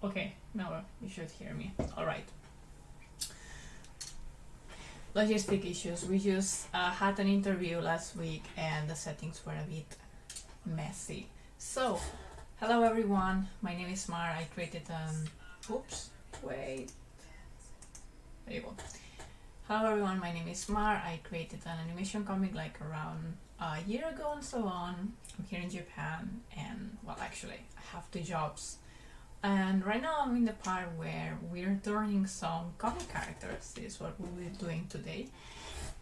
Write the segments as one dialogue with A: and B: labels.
A: Okay, now you should hear me. Alright. Logistic issues. We just had an interview last week and the settings were a bit messy. So, hello everyone. My name is Mar. I created an... Oops. Wait. There you go. Hello everyone. My name is Mar. I created an animation comic like around a year ago and so on. I'm here in Japan and, well, actually, I have 2 jobs. And right now I'm in the part where we're turning some comic characters, this is what we'll be doing today,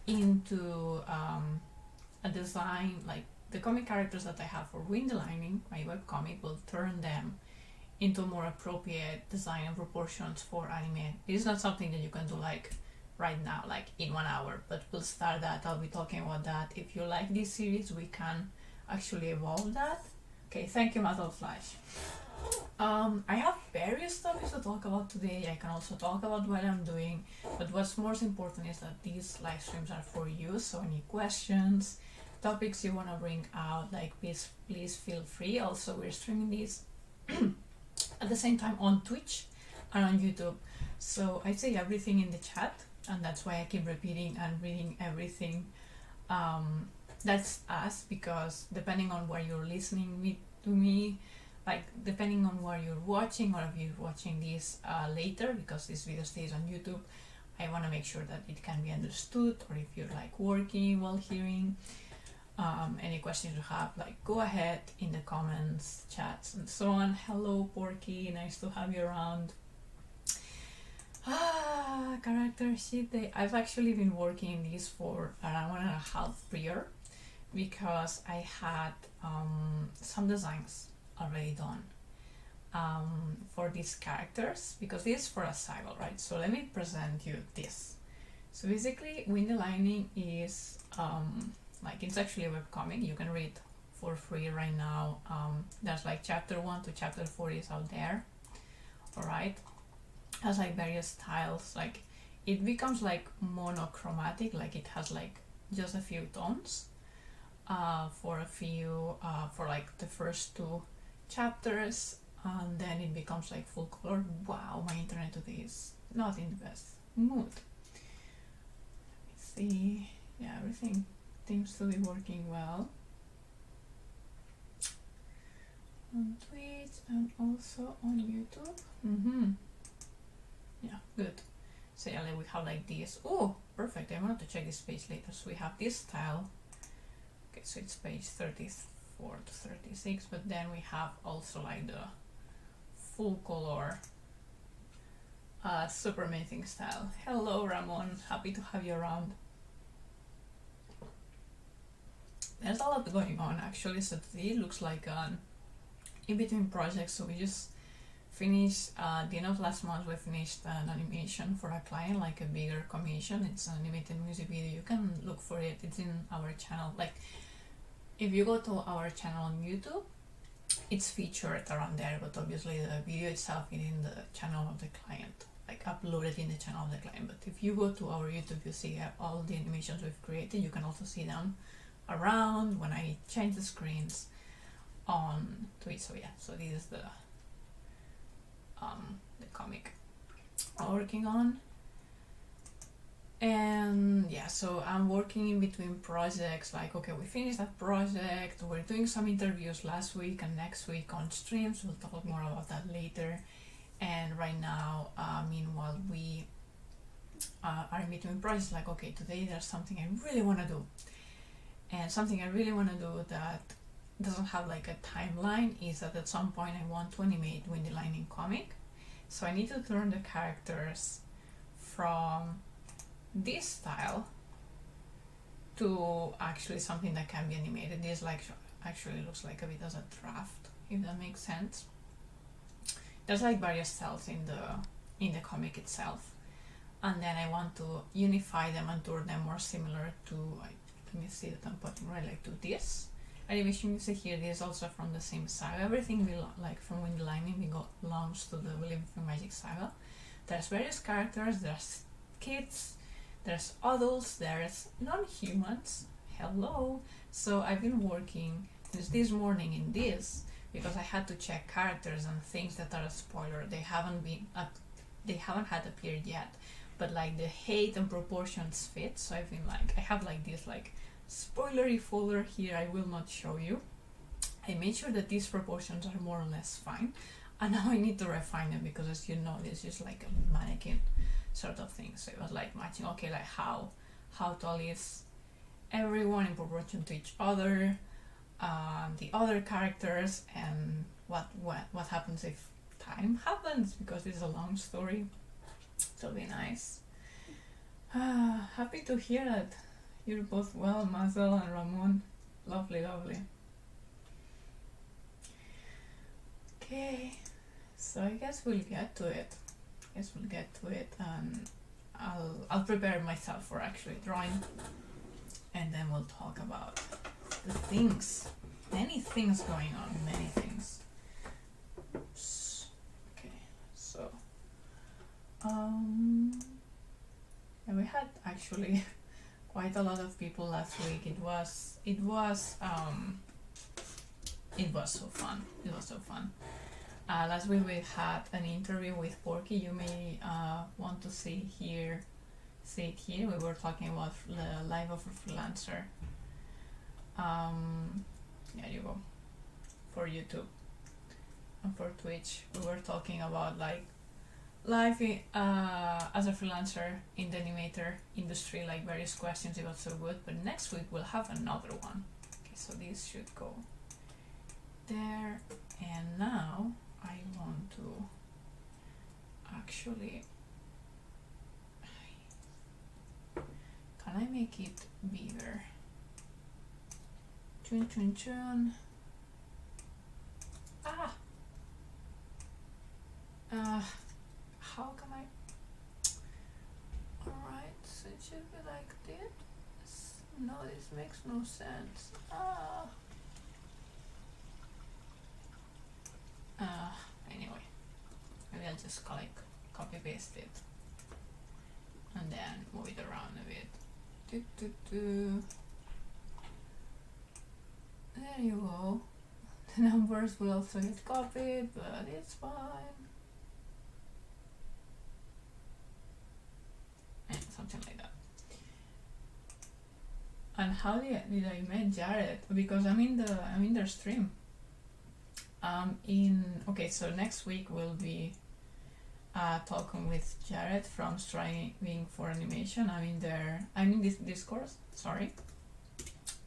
A: into a design, like the comic characters that I have for Wendel, my webcomic, will turn them into more appropriate design and proportions for anime. This is not something that you can do like right now, like in 1 hour, but we'll start that. I'll be talking about that. If you like this series, we can actually evolve that. Okay, thank you, Metal Flash. I have various topics to talk about today. I can also talk about what I'm doing, but what's most important is that these live streams are for you, so any questions, topics you want to bring out, like please feel free. Also, we're streaming these at the same time on Twitch and on YouTube, so I say everything in the chat, and that's why I keep repeating and reading everything. That's us, because depending on where you're listening to me, like depending on where you're watching, or if you're watching this later, because this video stays on YouTube, I want to make sure that it can be understood, or if you're like working while hearing, any questions you have, like go ahead in the comments, chats and so on. Hello Porky, nice to have you around. Character sheet day. I've actually been working in this for around 1.5 years, because I had some designs already done for these characters, because this is for a cycle, right? So let me present you this. So basically, Wendel is like, it's actually a webcomic. You can read for free right now. There's like chapter 1 to chapter 4 is out there. All right, has like various styles. Like it becomes like monochromatic, like it has like just a few tones for like the first 2 chapters, and then it becomes like full color. Wow, my internet today is not in the best mood. Let me see. Yeah, everything seems to be working well on Twitch and also on YouTube. Yeah, good. So yeah, like we have like this. Oh, perfect. I wanted to check this page later. So we have this style. Okay, so it's page 34 to 36, but then we have also like the full color super amazing style. Hello Ramon, happy to have you around. There's a lot going on actually, so today looks like an in-between project. So we just finished the end of last month. We finished an animation for a client, like a bigger commission. It's an animated music video. You can look for it, it's in our channel. Like if you go to our channel on YouTube, it's featured around there, but obviously the video itself is in the channel of the client, like uploaded in the channel of the client. But if you go to our YouTube, you see all the animations we've created. You can also see them around when I change the screens on Twitch. So yeah, so this is the comic I'm working on. And yeah, so I'm working in between projects. Like, okay, we finished that project, we're doing some interviews last week and next week on streams. We'll talk more about that later. And right now, meanwhile, we are in between projects. Like, okay, today there's something I really want to do, and something I really want to do that doesn't have like a timeline is that at some point I want to animate Wendel in comic. So I need to turn the characters from this style to actually something that can be animated. This like actually looks like a bit as a draft, if that makes sense. There's like various styles in the comic itself, and then I want to unify them and turn them more similar to, like, let me see that I'm putting right, like to this animation you see here. This is also from the same saga. Everything like from Wendel belongs to the We Live in Magic saga. There's various characters, there's kids, there's adults, there's non-humans. Hello. So I've been working since this morning in this, because I had to check characters and things that are a spoiler. They haven't had appeared yet, but like the height and proportions fit. So I've been like, I have like this like spoilery folder here. I will not show you. I made sure that these proportions are more or less fine, and now I need to refine them because, as you know, this is like a mannequin sort of thing. So it was like matching, okay, like how tall is everyone in proportion to each other, the other characters, and what happens if time happens, because it's a long story. So it'll be nice. Happy to hear that you're both well, Mazel and Ramon. Lovely, lovely. Okay, so I guess we'll get to it. And I'll prepare myself for actually drawing, and then we'll talk about the things. Many things going on, many things. Oops. Okay, so and we had actually quite a lot of people last week. It was so fun. Last week we had an interview with Porky. You may want to see it here. We were talking about the life of a freelancer. There you go. For YouTube and for Twitch, we were talking about like life as a freelancer in the animator industry, like various questions. It was so good. But next week we'll have another one. Okay, so these should go there. And now I want to actually, can I make it bigger? Chun chun chun. How can I? Alright, so it should be like this. No, this makes no sense. Anyway, maybe I'll just like copy paste it and then move it around a bit. There you go. The numbers will also get copied, but it's fine. And something like that. And how did I meet Jared? Because I'm in their stream. Okay, so next week we'll be talking with Jared from Striving for Animation. I'm in this Discord, sorry.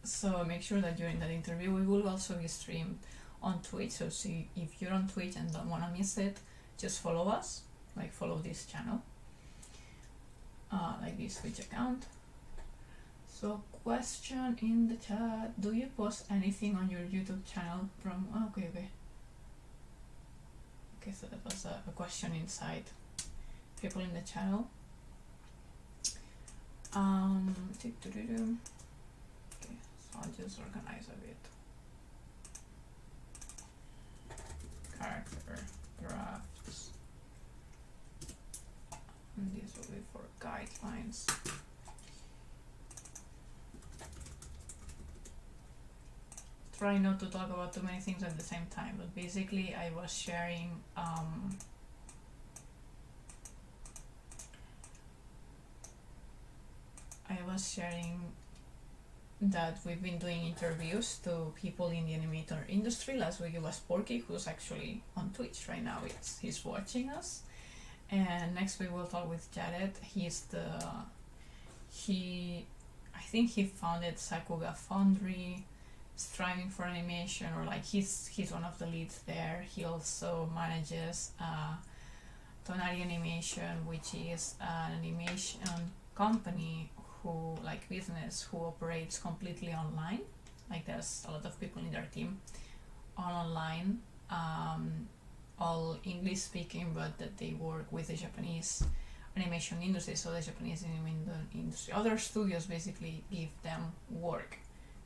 A: So make sure that during that interview we will also be streamed on Twitch. So see, if you're on Twitch and don't want to miss it, just follow us, like follow this channel, like this Twitch account. So question in the chat, do you post anything on your YouTube channel from, okay, so that was a question inside people in the channel. Okay, so I'll just organize a bit. Character drafts, and this will be for guidelines. Try not to talk about too many things at the same time, but basically I was sharing that we've been doing interviews to people in the animator industry. Last week it was Porky, who's actually on Twitch right now. He's watching us. And next week we'll talk with Jared. I think he founded Sakuga Foundry, Striving for Animation, or like he's one of the leads there. He also manages Tonari Animation, which is an animation company who operates completely online. Like there's a lot of people in their team online, all English speaking, but that they work with the Japanese animation industry. So the Japanese animation industry, other studios basically give them work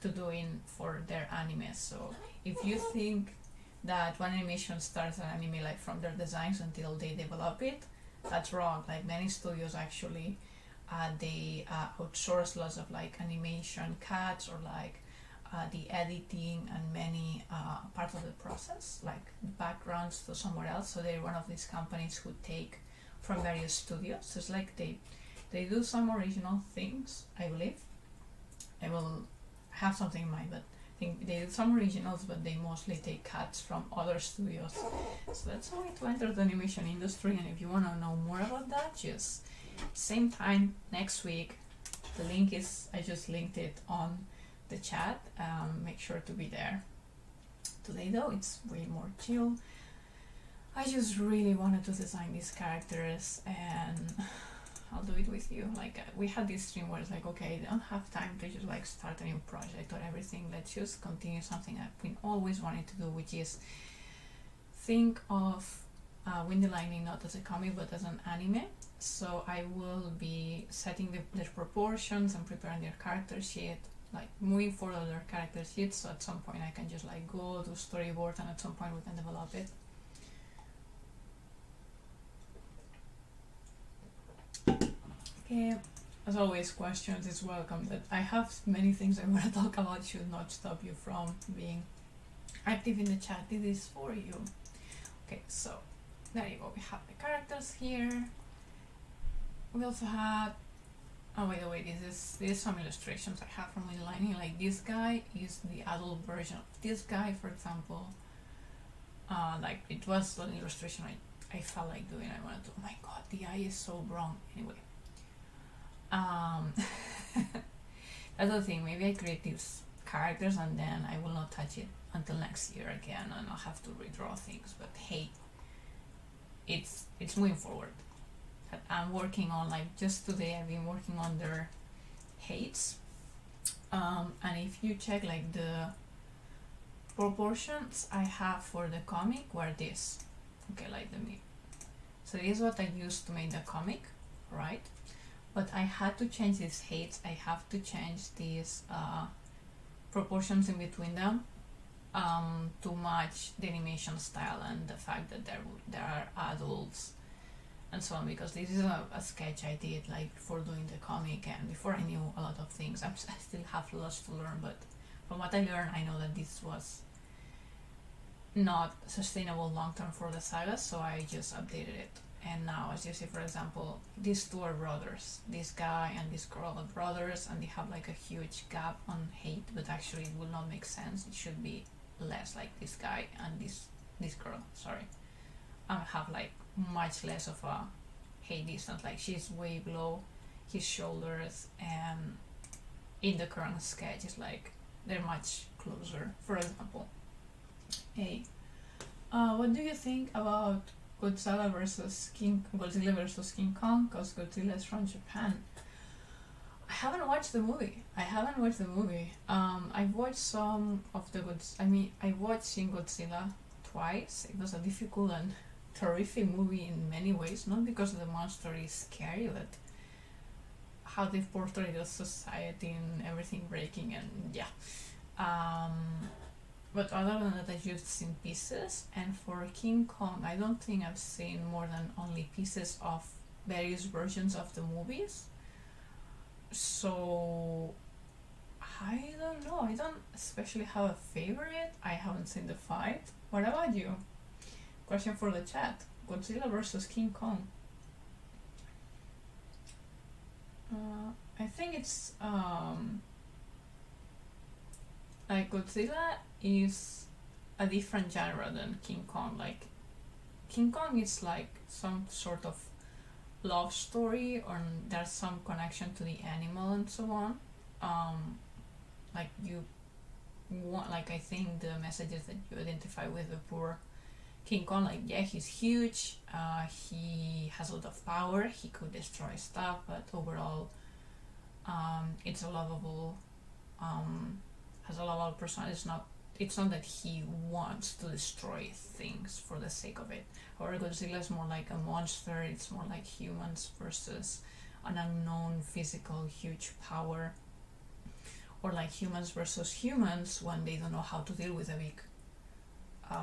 A: to do for their anime. So if you think that one animation starts an anime like from their designs until they develop it, that's wrong. Like many studios actually they outsource lots of like animation cuts or like the editing and many parts of the process, like backgrounds to somewhere else. So they're one of these companies who take from various studios. So it's like they do some original things, I believe. I will have something in mind, but I think they do some originals, but they mostly take cuts from other studios. So that's a way to enter the animation industry, and if you want to know more about that, just same time next week. The link is, I just linked it on the chat. Make sure to be there. Today though, it's way more chill. I just really wanted to design these characters, and I'll do it with you. Like we had this stream where it's like, okay, I don't have time to just like start a new project or everything. Let's just continue something I've been always wanting to do, which is think of Wendel not as a comic but as an anime. So I will be setting their proportions and preparing their character sheet, like moving forward their character sheets, so at some point I can just like go do storyboard, and at some point we can develop it. Okay, as always, questions is welcome. That I have many things I want to talk about, should not stop you from being active in the chat. It is for you. Okay, so there you go. We have the characters here. We also have, oh by the way, this is some illustrations I have from Wendel. Like this guy is the adult version of this guy, for example. Like it was an illustration I felt like doing. I wanted to, oh my god, the eye is so wrong. Anyway, that's the thing. Maybe I create these characters and then I will not touch it until next year again, and I'll have to redraw things. But hey, it's moving forward. I'm working on, like just today I've been working on their heights, and if you check like the proportions I have for the comic were this. Okay, like so this is what I used to make the comic, right? But I had to change these heights. I have to change these proportions in between them to match the animation style and the fact that there are adults and so on, because this is a sketch I did like before doing the comic, and before I knew a lot of things. I still have lots to learn, but from what I learned, I know that this was not sustainable long term for the saga, so I just updated it. And now, as you see, for example, these two are brothers. This guy and this girl are brothers, and they have like a huge gap on height, but actually it will not make sense. It should be less, like this guy and this girl, sorry, have like much less of a height distance. Like she's way below his shoulders, and in the current sketch it's like they're much closer, for example. Hey, what do you think about Godzilla versus King Kong? Because Godzilla is from Japan. I haven't watched the movie. I've watched some of the I watched Shin Godzilla twice. It was a difficult and terrific movie in many ways, not because the monster is scary, but how they've portrayed the society and everything breaking, and yeah. But other than that, I've just seen pieces, and for King Kong, I don't think I've seen more than only pieces of various versions of the movies. So I don't know. I don't especially have a favorite. I haven't seen the fight. What about you? Question for the chat. Godzilla versus King Kong. I think it's like Godzilla is a different genre than King Kong. Like King Kong is like some sort of love story, or there's some connection to the animal and so on. Like you want, like I think the messages that you identify with the poor King Kong, like yeah, he's huge, he has a lot of power, he could destroy stuff, but overall it's a lovable has a lovable personality. It's not that he wants to destroy things for the sake of it. Or Godzilla is more like a monster. It's more like humans versus an unknown physical huge power, or like humans versus humans when they don't know how to deal with a big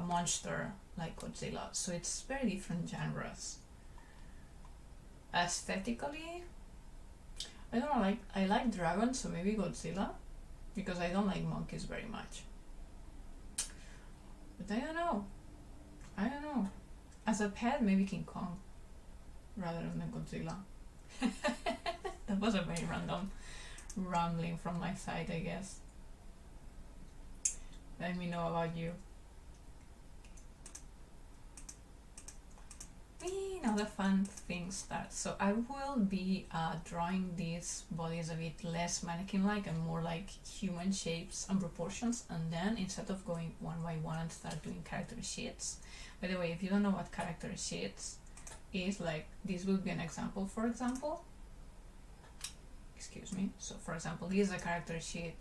A: monster like Godzilla. So it's very different genres. Aesthetically, I don't know, like I like dragons, so maybe Godzilla. because I don't like monkeys very much. But I don't know. As a pet, maybe King Kong rather than Godzilla. That was a very random rambling from my side, I guess. Let me know about you. Now the fun thing starts. So I will be drawing these bodies a bit less mannequin-like and more like human shapes and proportions, and then instead of going one by one and start doing character sheets. By the way, if you don't know what character sheets is, like this would be an example, for example. Excuse me. So for example, this is a character sheet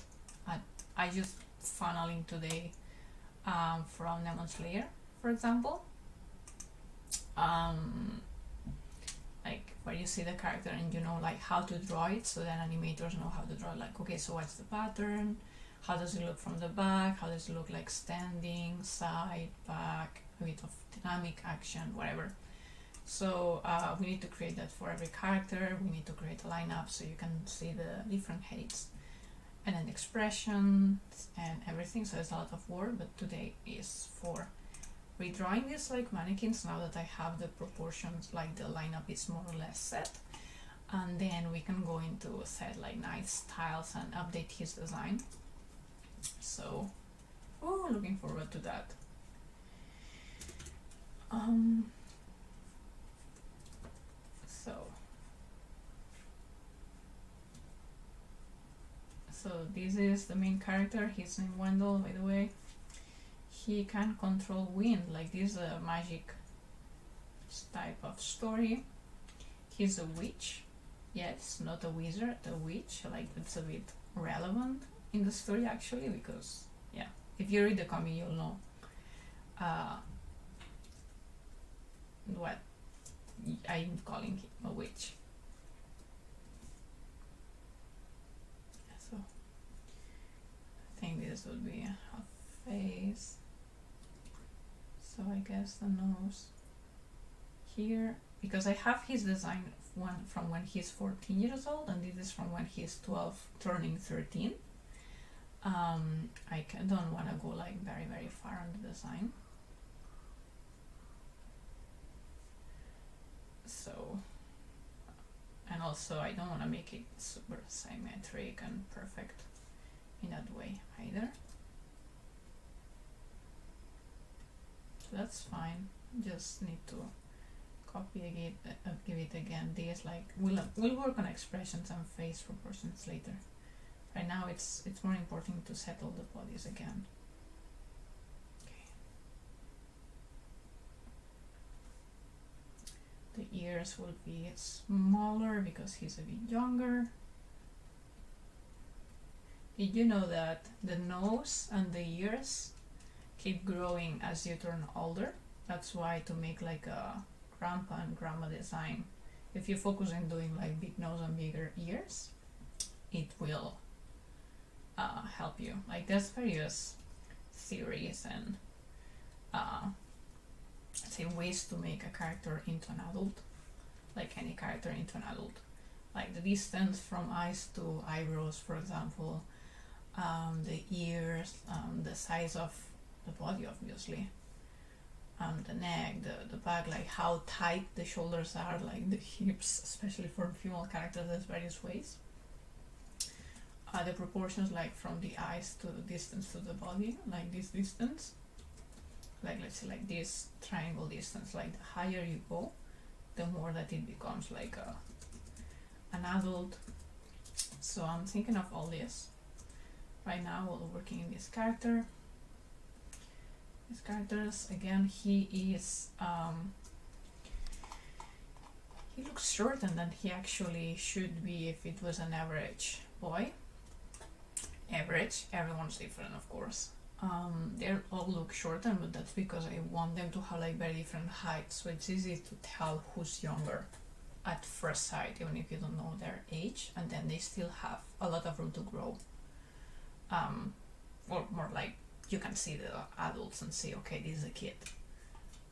A: I just funneling today from Demon Slayer, for example. Like where you see the character and you know like how to draw it, so then animators know how to draw it. Like, okay, so what's the pattern, how does it look from the back, how does it look like standing, side, back, a bit of dynamic action, whatever. So we need to create that for every character. We need to create a lineup so you can see the different heights and then expressions and everything. So there's a lot of work, but today is for redrawing this like mannequins now that I have the proportions, like the lineup is more or less set, and then we can go into set like nice styles and update his design. So looking forward to that. So this is the main character. His name Wendel, by the way. He can control wind, like this is a magic type of story. He's a witch, yes, not a wizard, a witch. Like it's a bit relevant in the story actually, because yeah, if you read the comic you'll know what I'm calling him, a witch. So I think this would be a face. So I guess the nose here, because I have his design from when he's 14 years old, and this is from when he's 12 turning 13. I don't want to go like very far on the design. So, and also I don't want to make it super symmetric and perfect in that way either. So that's fine. Just need to copy again, give it again. This like we'll work on expressions and face proportions later. Right now it's more important to settle the bodies again. Okay. The ears will be smaller because he's a bit younger. Did you know that the nose and the ears keep growing as you turn older? That's why to make like a grandpa and grandma design, if you focus on doing like big nose and bigger ears, it will help you. Like there's various theories and say ways to make a character into an adult, like any character into an adult, like the distance from eyes to eyebrows, for example, the ears, the size of the body, obviously, the neck, the back, like how tight the shoulders are, like the hips, especially for female characters. There's various ways. The proportions, like from the eyes to the distance to the body, like this distance, like let's say like this triangle distance, like the higher you go, the more that it becomes like an adult. So I'm thinking of all this right now while working in this character. These characters, again, he is he looks shorter than he actually should be if it was an average boy. Average, everyone's different, of course. They all look shorter, but that's because I want them to have like very different heights, so it's easy to tell who's younger at first sight, even if you don't know their age, and then they still have a lot of room to grow. Or more like you can see the adults and say, okay, this is a kid,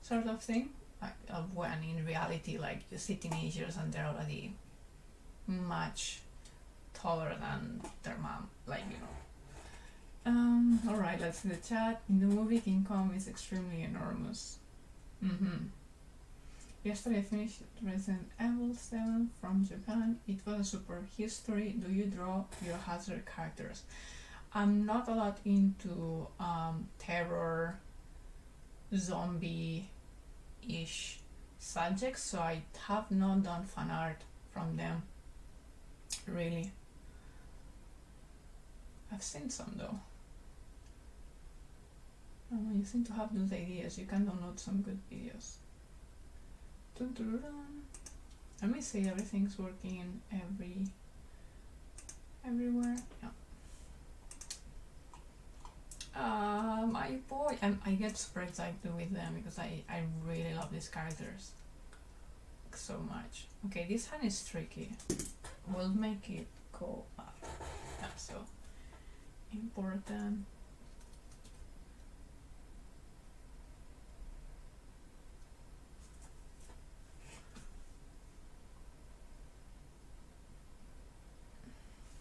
A: sort of thing. Like, when in reality, like you see teenagers and they're already much taller than their mom, like, you know. Alright, let's see the chat. In the movie, King Kong is extremely enormous. Yesterday I finished Resident Evil 7 from Japan. It was a super history. Do you draw your hazard characters? I'm not a lot into terror, zombie-ish subjects, so I have not done fan art from them, really. I've seen some though. You seem to have those ideas. You can download some good videos. Dun, dun, dun, dun. Let me see, everything's working everywhere. Yeah. My boy, I get super excited with them because I really love these characters so much. Okay, this hand is tricky. We'll make it go up. Yeah, so important.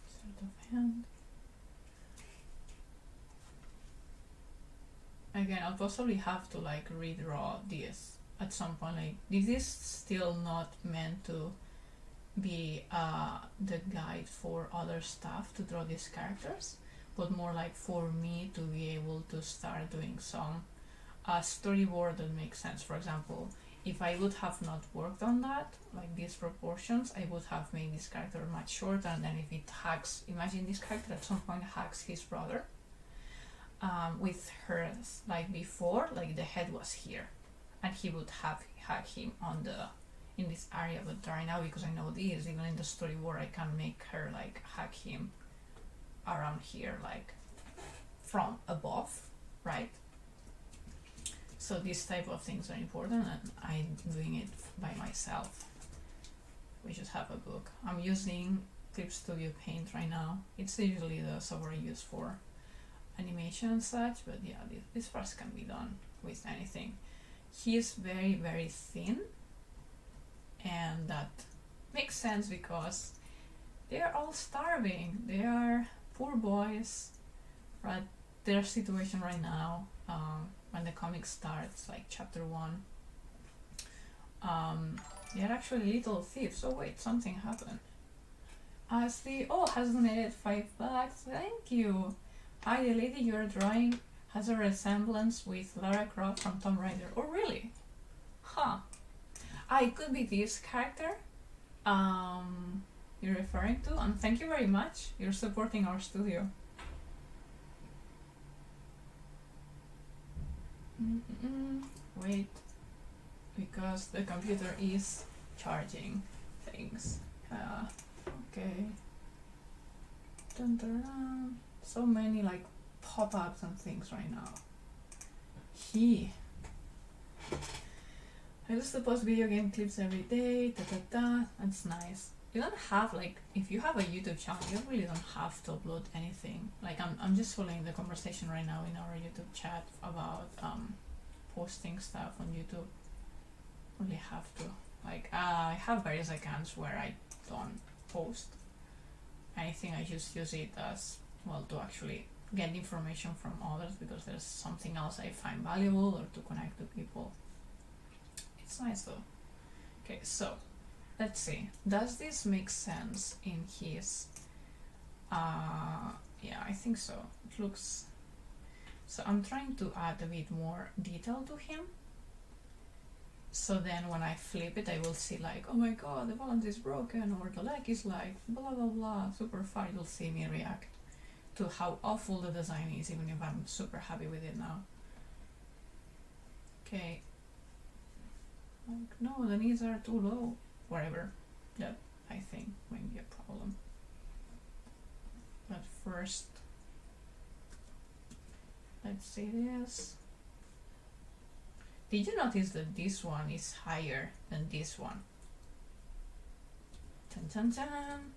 A: Sort of hand. Again, I'll possibly have to like redraw this at some point. Like, this is still not meant to be the guide for other staff to draw these characters, but more like for me to be able to start doing some storyboard that makes sense. For example, if I would have not worked on that, like these proportions, I would have made this character much shorter, and then if it hugs, imagine this character at some point hugs his brother, with hers, like before, like the head was here, and he would have hug him on in this area, but right now, because I know this, even in the storyboard, I can make her like hug him around here, like from above, right? So these type of things are important, and I'm doing it by myself. We just have a book. I'm using Clip Studio Paint right now. It's usually the software I use for animation and such, but yeah, this parts can be done with anything. He's very, very thin, and that makes sense because they are all starving. They are poor boys, right? Their situation right now, when the comic starts, like chapter 1, they're actually little thieves. Oh wait, something happened. Ashley, has donated $5. Thank you. Hi, the lady you're drawing has a resemblance with Lara Croft from Tomb Raider. Oh really? Huh. It could be this character you're referring to, and thank you very much. You're supporting our studio. Wait, because the computer is charging things. Okay. Dun, dun, dun. So many like pop-ups and things right now. I used to post video game clips every day. That's nice. You don't have, like, if you have a YouTube channel, you really don't have to upload anything. Like, I'm just following the conversation right now in our YouTube chat about posting stuff on YouTube. Really have to. Like, I have various accounts where I don't post anything. I just use it as well to actually get information from others because there's something else I find valuable, or to connect to people. It's nice though. Okay, so let's see. Does this make sense in his? Yeah, I think so. It looks. So I'm trying to add a bit more detail to him. So then when I flip it, I will see like, oh my god, the balance is broken, or the leg is like blah blah blah. Super fun. You'll see me react to how awful the design is, even if I'm super happy with it now. Okay. Like, no, the knees are too low. Whatever. That, I think, might be a problem. But first, let's see this. Did you notice that this one is higher than this one? Dun, dun, dun.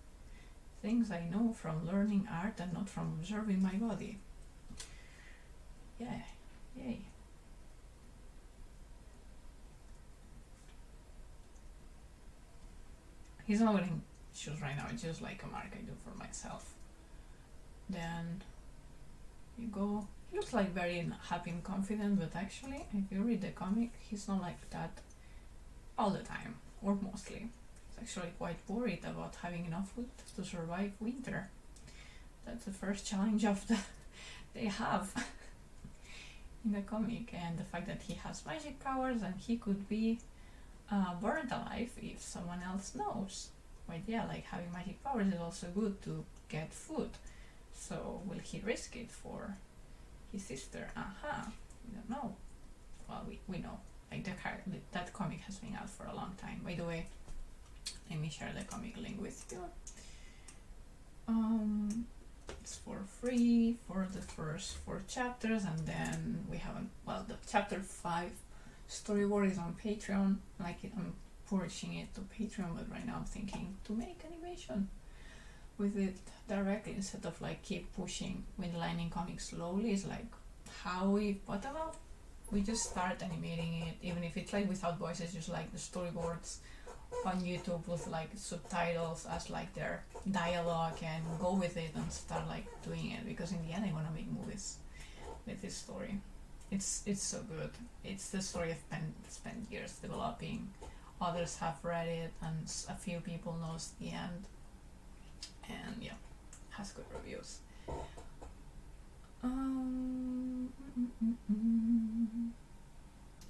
A: Things I know from learning art and not from observing my body. Yeah, yay. He's not wearing shoes right now, it's just like a mark I do for myself. Then You go. He looks like very happy and confident, but actually, if you read the comic, he's not like that all the time, or mostly. He's actually quite worried about having enough food to survive winter. That's the first challenge of the they have in the comic, and the fact that he has magic powers and he could be burned alive if someone else knows. But yeah, like having magic powers is also good to get food. So will he risk it for his sister? We don't know. Well, we know. Like that comic has been out for a long time. By the way, let me share the comic link with you. It's for free for the first 4 chapters, and then we haven't. Well, the chapter 5 storyboard is on Patreon. Like I'm pushing it to Patreon, but right now I'm thinking to make animation with it directly instead of like keep pushing with lining comics slowly. It's like how what about we just start animating it, even if it's like without voices, just like the storyboards on YouTube with like subtitles as like their dialogue, and go with it and start like doing it, because in the end I want to make movies with this story. It's so good. It's the story I've spent years developing. Others have read it and a few people knows the end, and yeah, has good reviews.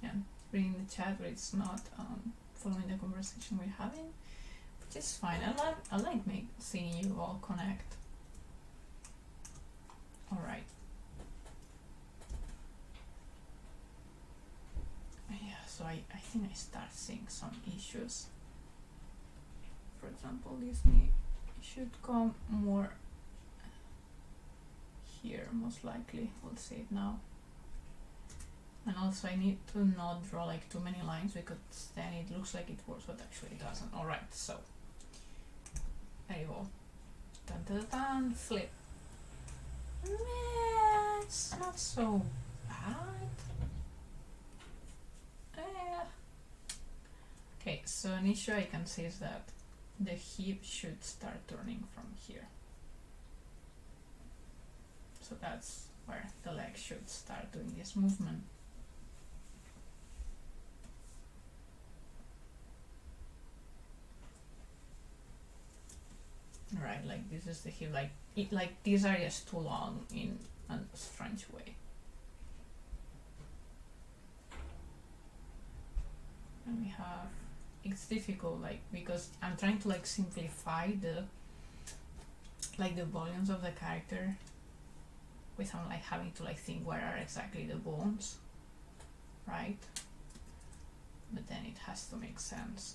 A: Yeah, reading the chat, but it's not following the conversation we're having, which is fine. I like seeing you all connect. All right. Yeah, so I think I start seeing some issues. For example, Disney should come more here, most likely. We'll see it now. And also I need to not draw like too many lines, because then it looks like it works, but actually it doesn't. Alright, so there you go. Dun dun dun, flip. Meh, it's not so bad. Okay, so an issue I can see is that the hip should start turning from here. So that's where the leg should start doing this movement. Right, like this is the hip, like these are just too long in a strange way. And we have, it's difficult, like, because I'm trying to like simplify the volumes of the character without like having to like think where are exactly the bones, right? But then it has to make sense.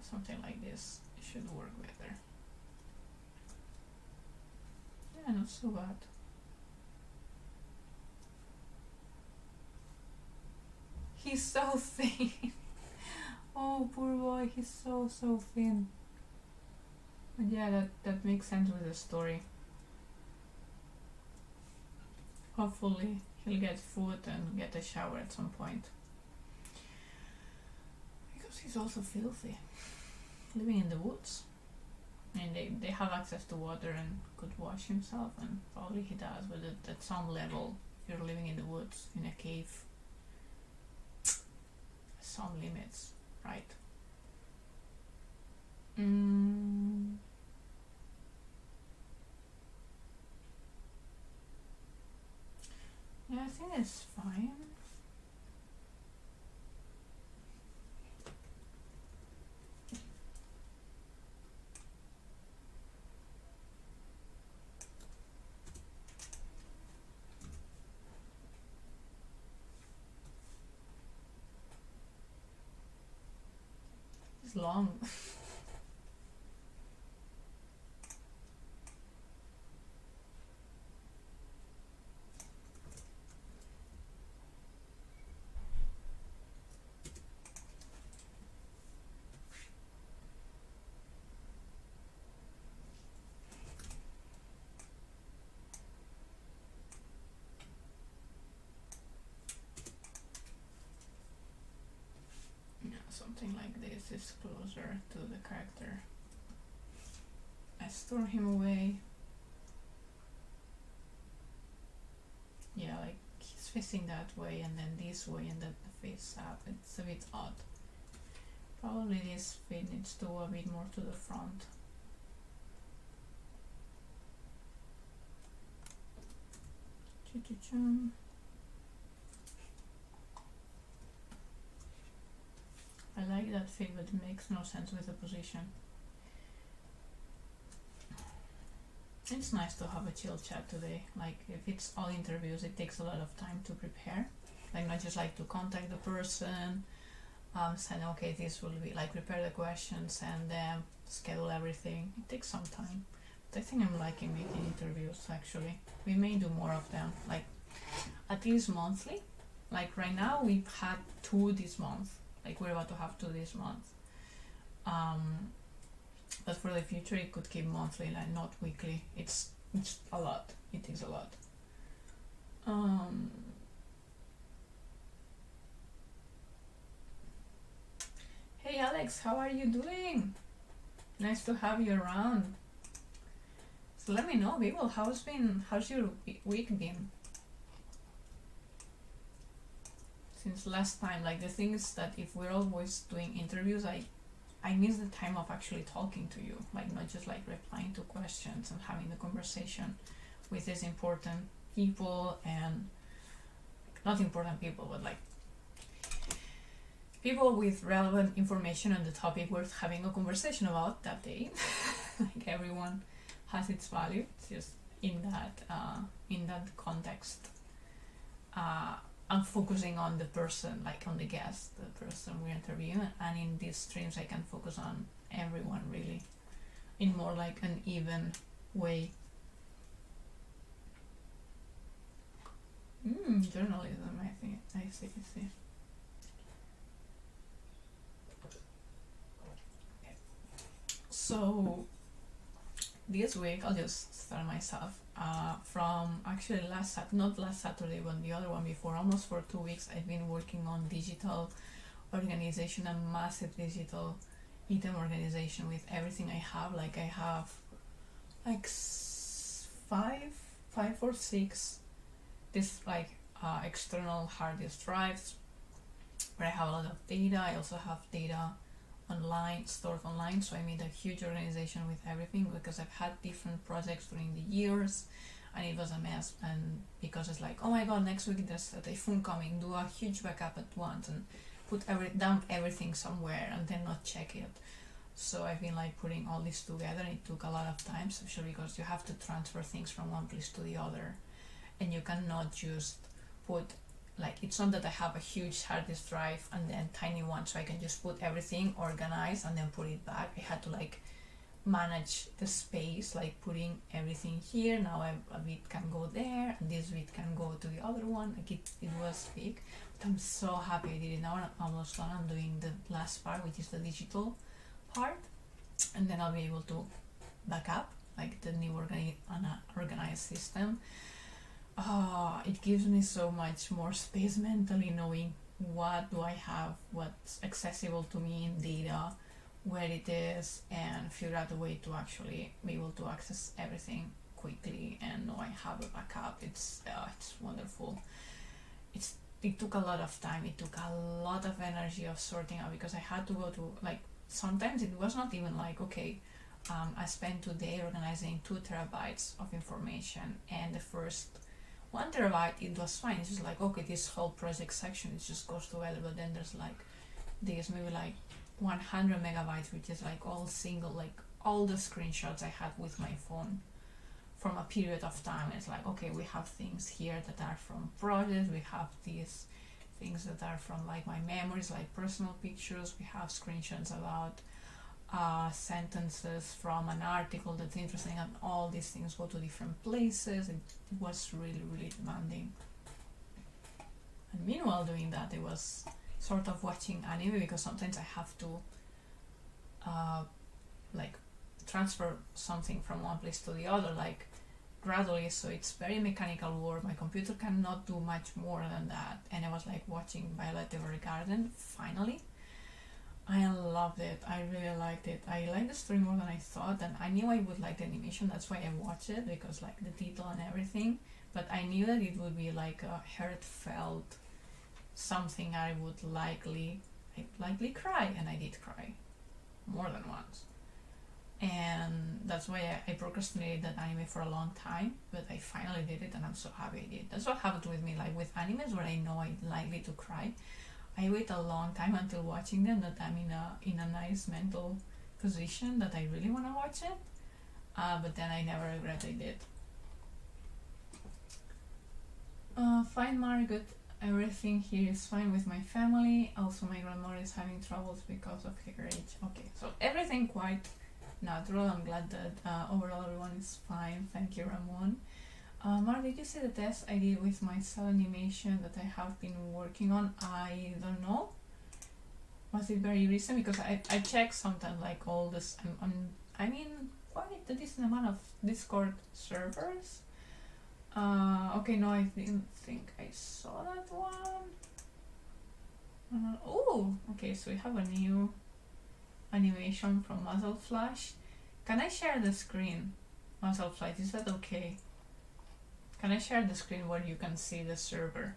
A: Something like this should work better. Yeah, not so bad. He's so thin. Oh, poor boy, he's so thin. But yeah, that makes sense with the story. Hopefully he'll get food and get a shower at some point. Because he's also filthy. Living in the woods. And they have access to water and could wash himself, and probably he does, but at some level, if you're living in the woods, in a cave, some limits, right? Yeah, I think it's fine. It's long. Yeah, something like this is closer to the character. Let's turn him away. Yeah, like he's facing that way and then this way and then the face up. It's a bit odd. Probably this feet needs to go a bit more to the front. I like that feet, but it makes no sense with the position. It's nice to have a chill chat today. Like if it's all interviews, it takes a lot of time to prepare. Like not just like to contact the person, send okay this will be like prepare the questions, send them, schedule everything. It takes some time. But I think I'm liking making interviews actually. We may do more of them, like at least monthly. Like right now we've had 2 this month. Like we're about to have 2 this month. But for the future it could keep monthly, like not weekly. It's a lot. It is a lot. Hey Alex, how are you doing? Nice to have you around. So let me know, people, how's your week been? Since last time, like the thing is that if we're always doing interviews, I miss the time of actually talking to you, like not just like replying to questions and having the conversation with these important people, and not important people, but like people with relevant information on the topic worth having a conversation about that day. Like everyone has its value. It's just in that context. I'm focusing on the person, like on the guest, the person we're interviewing, and in these streams I can focus on everyone really, in more like an even way. Journalism, I think. I see. Okay. So this week I'll just start myself. From actually not last Saturday, but the other one before, almost for 2 weeks, I've been working on digital organization, a massive digital item organization with everything I have. Like I have like 5 or 6 this like external hard disk drives where I have a lot of data. I also have data online, stored online, so I made a huge organization with everything because I've had different projects during the years and it was a mess. And because it's like, oh my god, next week there's a typhoon coming, do a huge backup at once and dump everything somewhere and then not check it. So I've been like putting all this together, and it took a lot of time, especially because you have to transfer things from one place to the other, and you cannot just put like, it's not that I have a huge hard disk drive and then tiny one, so I can just put everything organized and then put it back. I had to like manage the space, like putting everything here. Now a bit can go there and this bit can go to the other one. Like it was big, but I'm so happy I did it. Now I'm almost done. I'm doing the last part, which is the digital part, and then I'll be able to back up like the new organized system. It gives me so much more space mentally, knowing what do I have, what's accessible to me in data, where it is, and figure out a way to actually be able to access everything quickly and know I have a backup. It's wonderful. It took a lot of time. It took a lot of energy of sorting out, because I had to go to, like, sometimes it was not even like, okay, I spent today organizing 2 terabytes of information, and the first 1 terabyte, it was fine. It's just like, okay, this whole project section, it just goes together. But then there's like this maybe like 100 megabytes, which is like all single, like all the screenshots I had with my phone from a period of time. It's like, okay, we have things here that are from projects, we have these things that are from like my memories, like personal pictures, we have screenshots about sentences from an article that's interesting, and all these things go to different places. It was really, really demanding. And meanwhile doing that, it was sort of watching anime, because sometimes I have to like transfer something from one place to the other, like gradually, so it's very mechanical work. My computer cannot do much more than that. And I was like watching Violet Evergarden finally. I loved it. I really liked it. I liked the story more than I thought, and I knew I would like the animation. That's why I watched it, because like the title and everything. But I knew that it would be like a heartfelt something I would likely cry, and I did cry more than once. And that's why I procrastinated that anime for a long time, but I finally did it, and I'm so happy I did. That's what happened with me, like with animes where I know I'm likely to cry. I wait a long time until watching them, that I'm in a nice mental position that I really want to watch it. But then I never regret I did. Fine, Margaret. Everything here is fine with my family. Also, my grandmother is having troubles because of her age. Okay, so everything quite natural. I'm glad that overall everyone is fine. Thank you, Ramon. Mar, did you see the test I did with my cell animation that I have been working on? I don't know. Was it very recent? Because I check sometimes like all this. I'm in quite a decent amount of Discord servers. Okay, no, I didn't think I saw that one. Oh, okay, so we have a new animation from Muzzle Flash. Can I share the screen? Muzzle Flash, is that okay? Can I share the screen where you can see the server?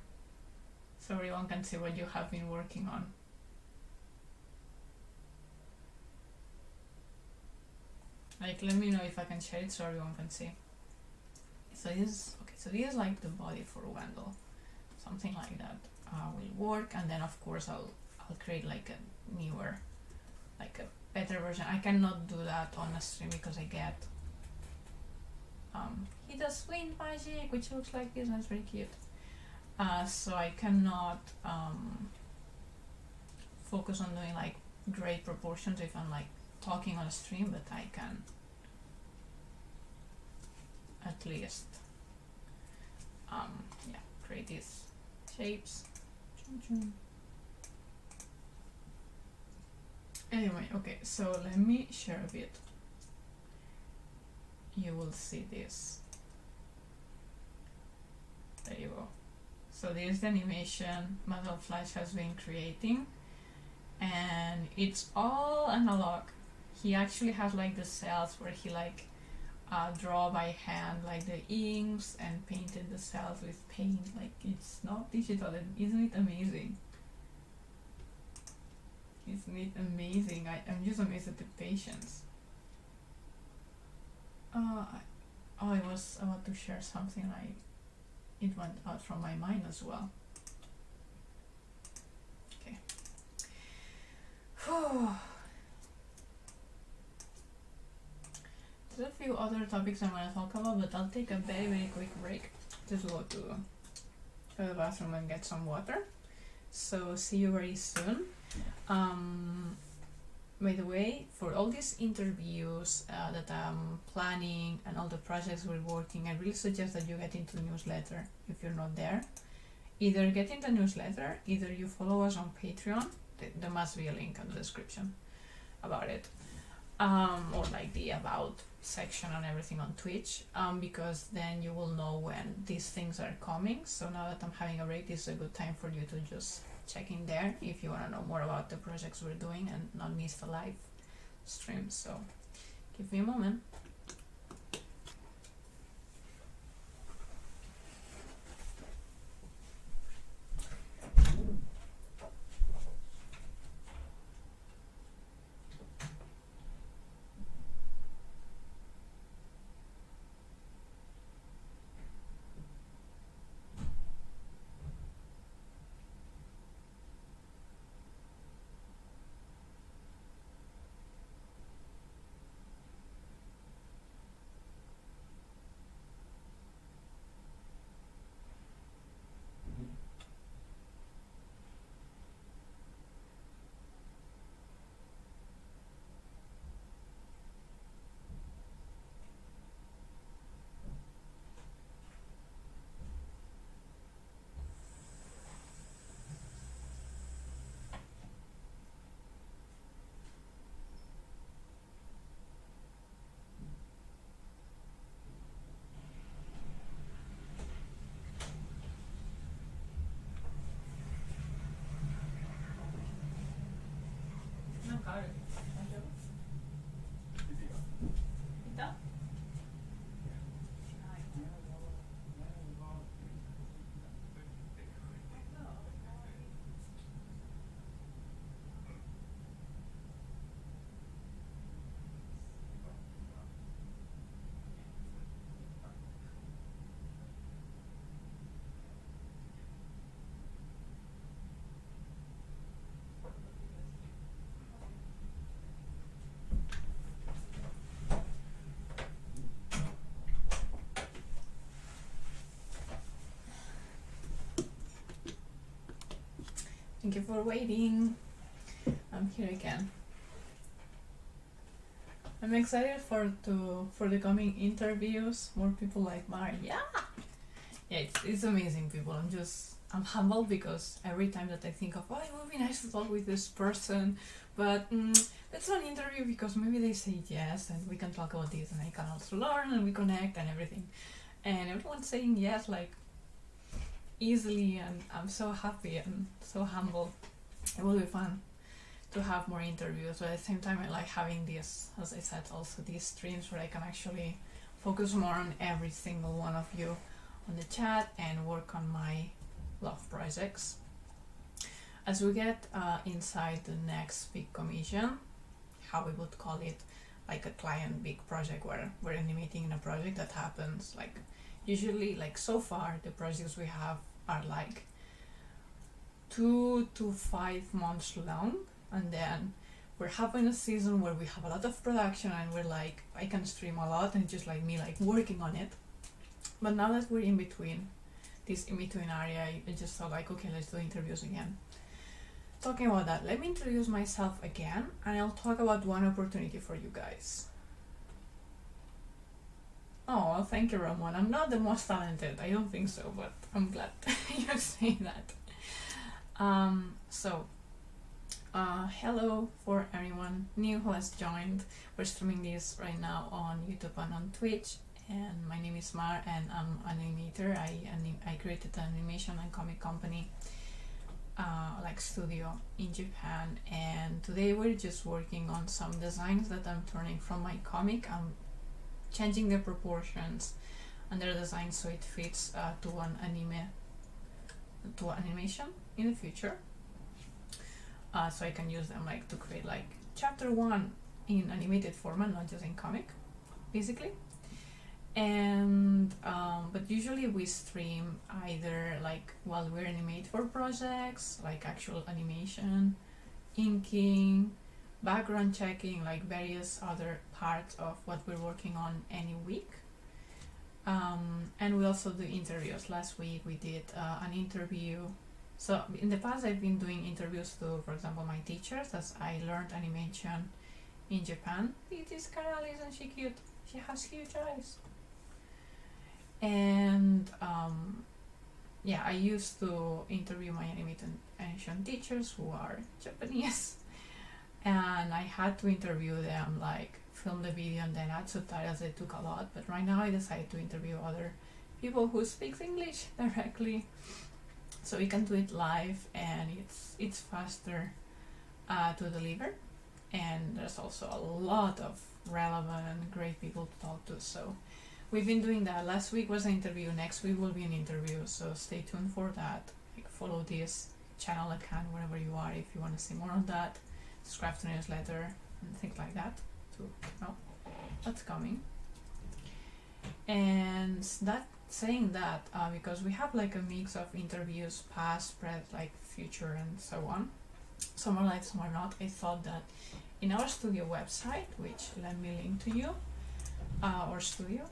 A: So everyone can see what you have been working on. Like, let me know if I can share it so everyone can see. So this is like the body for Wendel. Something like that will work, and then of course I'll create like a newer, like a better version. I cannot do that on a stream because I get he does wind magic, which looks like this, and it's very cute. So I cannot focus on doing like great proportions if I'm like talking on a stream, but I can at least create these shapes. Anyway, okay, so let me share a bit. You will see this. There you go. So this is the animation Muzzle Flash has been creating, and it's all analog. He actually has like the cells where he like draw by hand like the inks and painted the cells with paint. Like, it's not digital, and isn't it amazing? Isn't it amazing? I'm just amazed at the patience. I was about to share something, it went out from my mind as well. Okay. There's a few other topics I'm going to talk about, but I'll take a very, very quick break. Just go to the bathroom and get some water. So see you very soon. By the way, for all these interviews that I'm planning and all the projects we're working, I really suggest that you get into the newsletter if you're not there. Either get in the newsletter, either you follow us on Patreon, there must be a link in the description about it, or like the about section and everything on Twitch, because then you will know when these things are coming. So now that I'm having a break, this is a good time for you to just check in there if you want to know more about the projects we're doing and not miss the live stream. So give me a moment. Thank you for waiting. I'm here again. I'm excited for the coming interviews. More people like Mari. Yeah, it's amazing, people. I'm humbled because every time that I think of, oh, it would be nice to talk with this person, but let's do an interview because maybe they say yes and we can talk about this and I can also learn and we connect and everything. And everyone's saying yes, like, easily, and I'm so happy and so humble. It will be fun to have more interviews, but at the same time I like having this, as I said, also these streams where I can actually focus more on every single one of you on the chat and work on my love projects. As we get inside the next big commission, how we would call it, like a client big project where we're animating in a project that happens, like usually, like so far the projects we have are like 2 to 5 months long, and then we're having a season where we have a lot of production and we're like, I can stream a lot and it's just like me like working on it. But now that we're in between, this in-between area, I just thought like, okay, let's do interviews again. Talking about that, let me introduce myself again and I'll talk about one opportunity for you guys. Oh, thank you, Ramon. I'm not the most talented, I don't think so, but I'm glad you say that. Hello for everyone new who has joined. We're streaming this right now on YouTube and on Twitch, and my name is Mar and I'm an animator. I created an animation and comic company, like studio in Japan, and today we're just working on some designs that I'm turning from my comic. I'm changing the proportions and their design so it fits to an animation in the future, so I can use them like to create like chapter 1 in animated format, not just in comic, basically. And but usually we stream either like while we animate for projects, like actual animation, inking, background checking, like various other parts of what we're working on any week. And we also do interviews. Last week we did an interview. So in the past I've been doing interviews to, for example, my teachers, as I learned animation in Japan. It is Caral, isn't she cute? She has huge eyes. And yeah, I used to interview my animation teachers who are Japanese, and I had to interview them, like film the video and then add subtitles. It took a lot, but right now I decided to interview other people who speak English directly, so we can do it live and it's faster to deliver, and there's also a lot of relevant and great people to talk to. So we've been doing that. Last week was an interview, next week will be an interview, so stay tuned for that. Like, follow this channel account wherever you are if you want to see more on that. Subscribe to the newsletter and things like that to know what's coming. And that saying that, because we have like a mix of interviews, past, present, like future and so on, some are like, some are not, I thought that in our studio website, which let me link to you, our studio,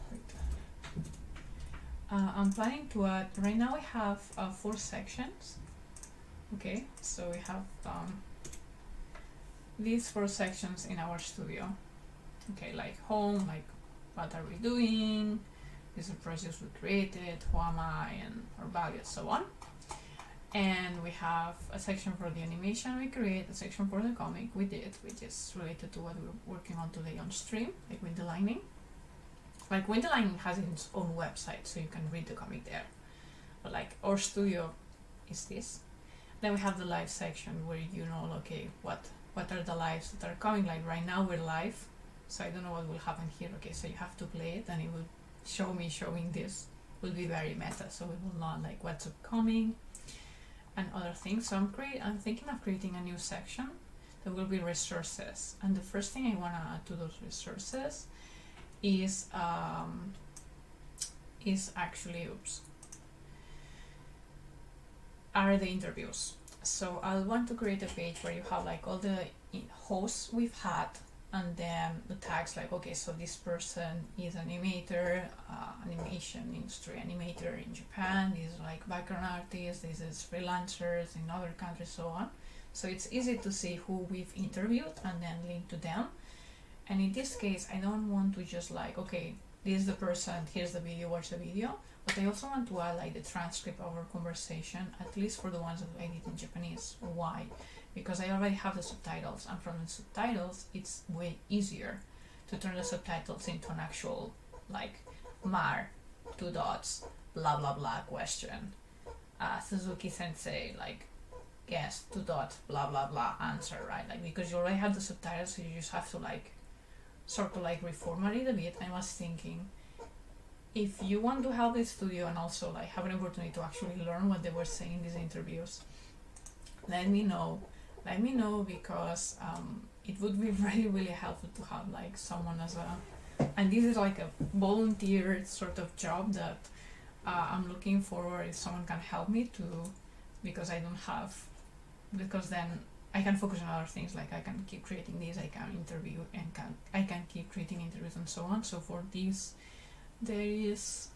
A: I'm planning to add, right now we have 4 sections. Okay, so we have these 4 sections in our studio. Okay, like home, like what are we doing, these are projects we created, who am I, and our values, so on. And we have a section for the animation we create, a section for the comic we did, which is related to what we're working on today on stream, like Wendel. Like Wendel has its own website, so you can read the comic there. But like our studio is this. Then we have the live section where you know, okay, what are the lives that are coming. Like right now we're live, so I don't know what will happen here. Okay, so you have to play it and it will show me showing this. Will be very meta, so we will not like what's upcoming and other things. So I'm thinking of creating a new section that will be resources, and the first thing I want to add to those resources is actually are the interviews. So I'll want to create a page where you have like all the hosts we've had and then the tags like, okay, so this person is animator, animation industry animator in Japan, these are like background artists, this is freelancers in other countries, so on. So it's easy to see who we've interviewed and then link to them. And in this case, I don't want to just like, okay, this is the person, here's the video, watch the video, but I also want to add like the transcript of our conversation, at least for the ones that I did in Japanese. Why? Because I already have the subtitles, and from the subtitles it's way easier to turn the subtitles into an actual like Mar, two dots, blah blah blah question, Suzuki sensei, like yes, two dots, blah blah blah answer, right? Like, because you already have the subtitles, so you just have to like sort of like reformat it a bit. I was thinking, if you want to help the studio and also like have an opportunity to actually learn what they were saying in these interviews, let me know, because it would be really helpful to have like someone as a, and this is like a volunteer sort of job that I'm looking forward if someone can help me to, because I don't have, because then I can focus on other things, like I can keep creating these, I can interview and I can keep creating interviews and so on. So for this there is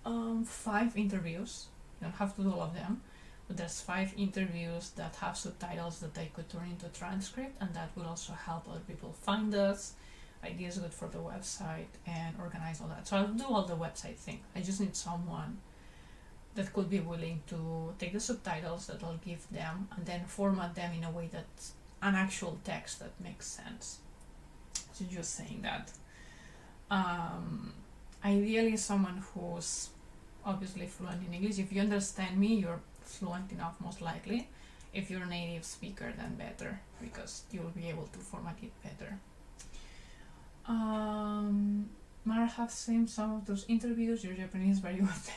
A: 5 interviews. You don't have to do all of them, but there's 5 interviews that have subtitles that I could turn into transcript, and that will also help other people find us. Ideas good for the website and organize all that. So I'll do all the website thing. I just need someone that could be willing to take the subtitles that I'll give them and then format them in a way that's an actual text that makes sense. So just saying that. Ideally someone who's obviously fluent in English. If you understand me, you're fluent enough most likely. If you're a native speaker, then better, because you'll be able to format it better. Mara have seen some of those interviews. Your Japanese very good.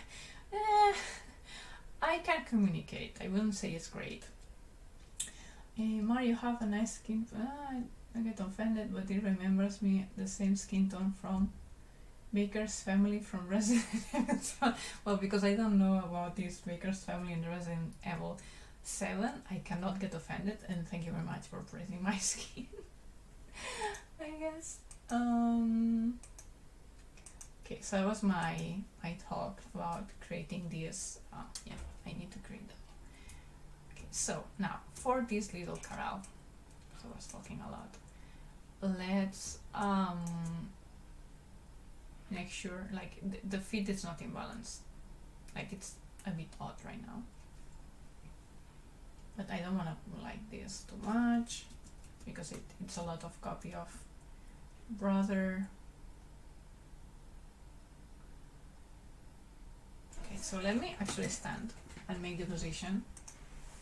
A: I can communicate. I wouldn't say it's great. Mara, you have a nice skin. I get offended, but it remembers me the same skin tone from Baker's family from Resident Evil. Well, because I don't know about this Baker's family in Resident Evil 7, I cannot get offended, and thank you very much for praising my skin. I guess. Okay, so that was my talk about creating this. Yeah, I need to create that. Okay, so now for this little Caral, so I was talking a lot. Let's make sure like the feed is not imbalanced. Like it's a bit odd right now, but I don't want to like this too much because it's a lot of copy of brother. Okay, so let me actually stand and make the position.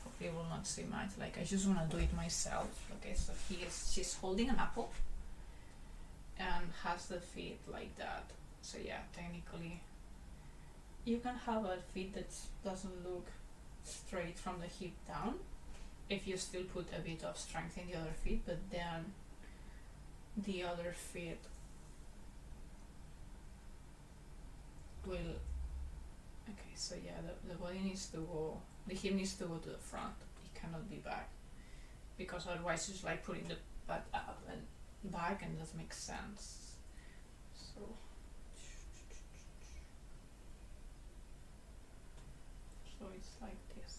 A: Hopefully you will not see much, like I just want to do it myself. Okay, so she's holding an apple and has the feet like that. So yeah, technically you can have a feet that doesn't look straight from the hip down if you still put a bit of strength in the other feet, but then the other feet will, okay, so yeah, the body needs to go, the hip needs to go to the front, it cannot be back, because otherwise it's like putting the butt up and back, and doesn't make sense. So it's like this.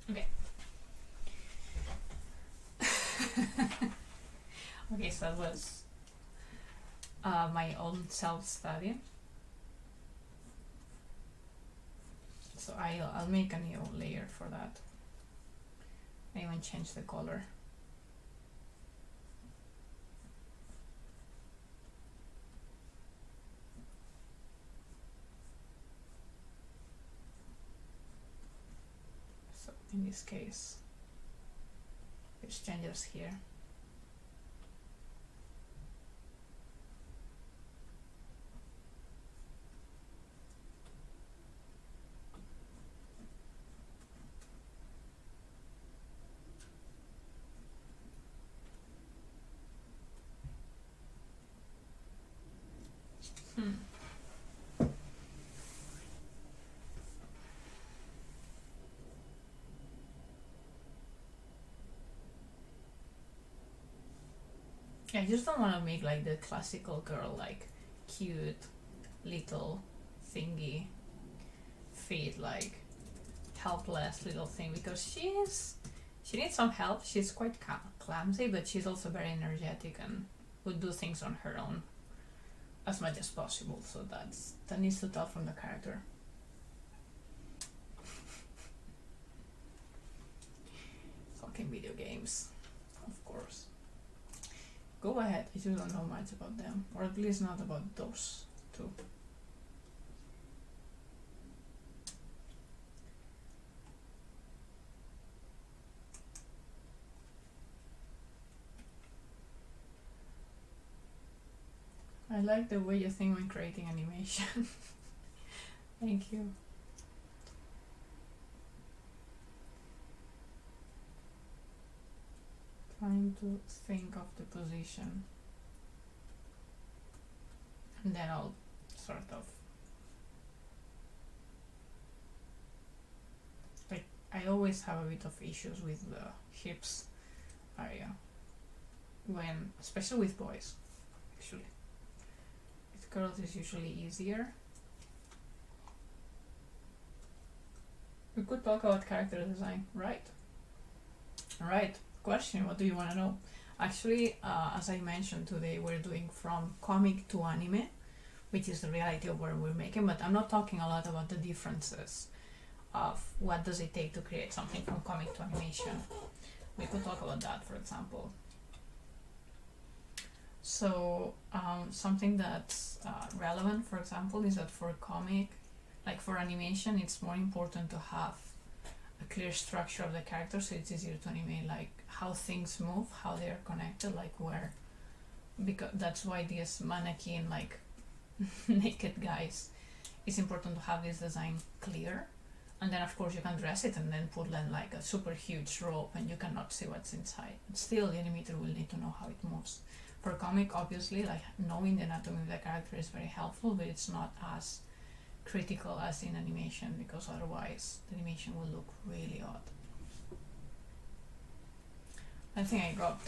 A: Okay. Okay, so that was my own self-study. So I'll make a new layer for that. I even change the color. So in this case, there's changes here. I just don't want to make like the classical girl, like cute little thingy feet, like helpless little thing, because she needs some help. She's quite clumsy, but she's also very energetic and would do things on her own as much as possible. So that needs to tell from the character. Talking video games, of course. Go ahead. I just don't know much about them, or at least not about those two. I like the way you think when creating animation. Thank you. Trying to think of the position, and then I'll sort of, like, I always have a bit of issues with the hips area, when, especially with boys, actually. With girls it's usually easier. We could talk about character design, right? Alright, question, what do you want to know? Actually, as I mentioned today, we're doing from comic to anime, which is the reality of what we're making, but I'm not talking a lot about the differences of what does it take to create something from comic to animation. We could talk about that, for example. So something that's relevant, for example, is that for comic, like for animation, it's more important to have a clear structure of the character, so it's easier to animate, like how things move, how they are connected, like where, because that's why this mannequin, like naked guys, it's important to have this design clear. And then of course you can dress it and then put then like a super huge rope and you cannot see what's inside. Still, the animator will need to know how it moves. For comic, obviously, like knowing the anatomy of the character is very helpful, but it's not as critical as in animation, because otherwise the animation will look really odd. I think I got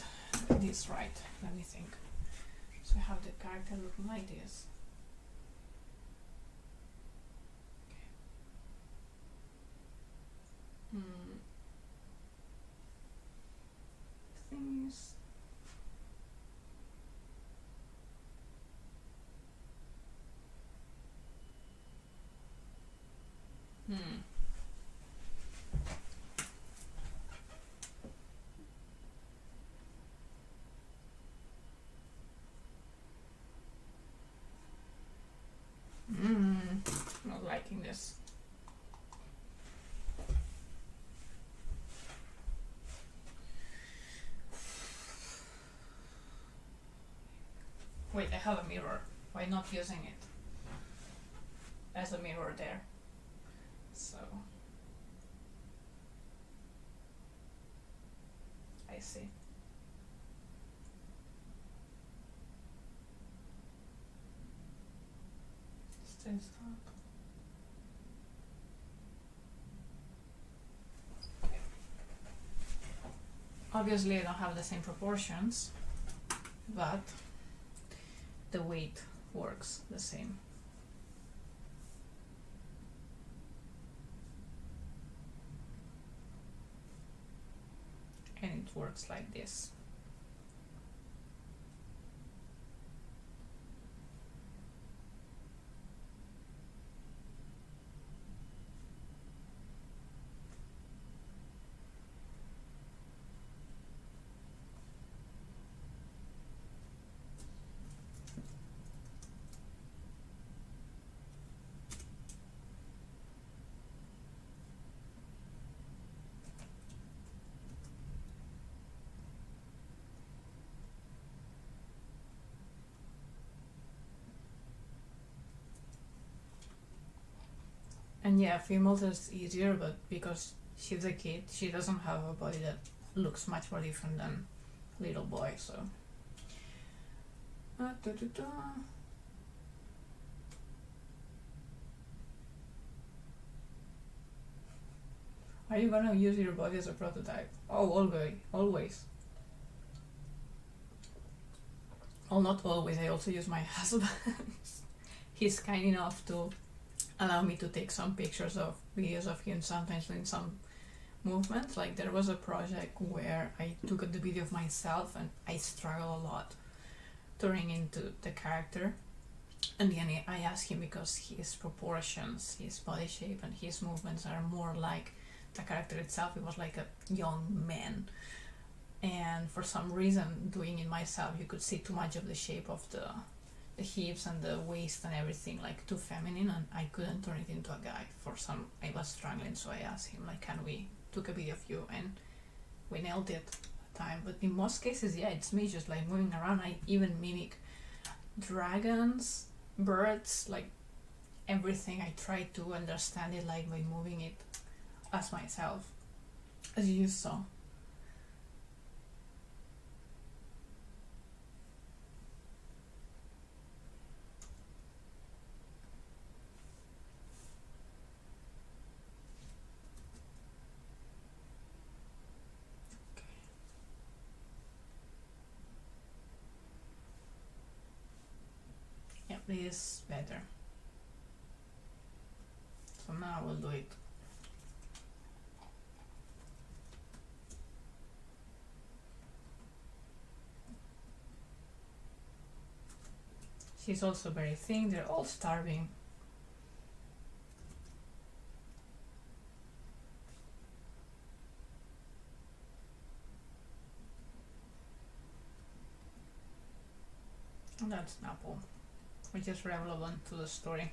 A: this right. Let me think. So I have the character looking like this. Okay. Things. Not liking this. Wait, I have a mirror. Why not using it as a mirror there? So I see. Stay stop. Obviously I don't have the same proportions, but the weight works the same. And it works like this. And yeah, females is easier, but because she's a kid, she doesn't have a body that looks much more different than little boy, so. Are you gonna use your body as a prototype? Oh, always. well, not always, I also use my husband. He's kind enough to allow me to take some pictures of videos of him, sometimes doing some movements. Like there was a project where I took the video of myself and I struggle a lot turning into the character, and then I asked him, because his proportions, his body shape and his movements are more like the character itself. It was like a young man, and for some reason doing it myself you could see too much of the shape of the hips and the waist and everything, like too feminine, and I couldn't turn it into a guy. I was struggling, so I asked him, like, can we took a video of you, and we nailed it at the time. But in most cases, yeah, it's me just like moving around. I even mimic dragons, birds, like everything. I try to understand it like by moving it as myself, as you saw. This is better. So now we'll do it. She's also very thin. They're all starving. And that's an apple, which is relevant to the story.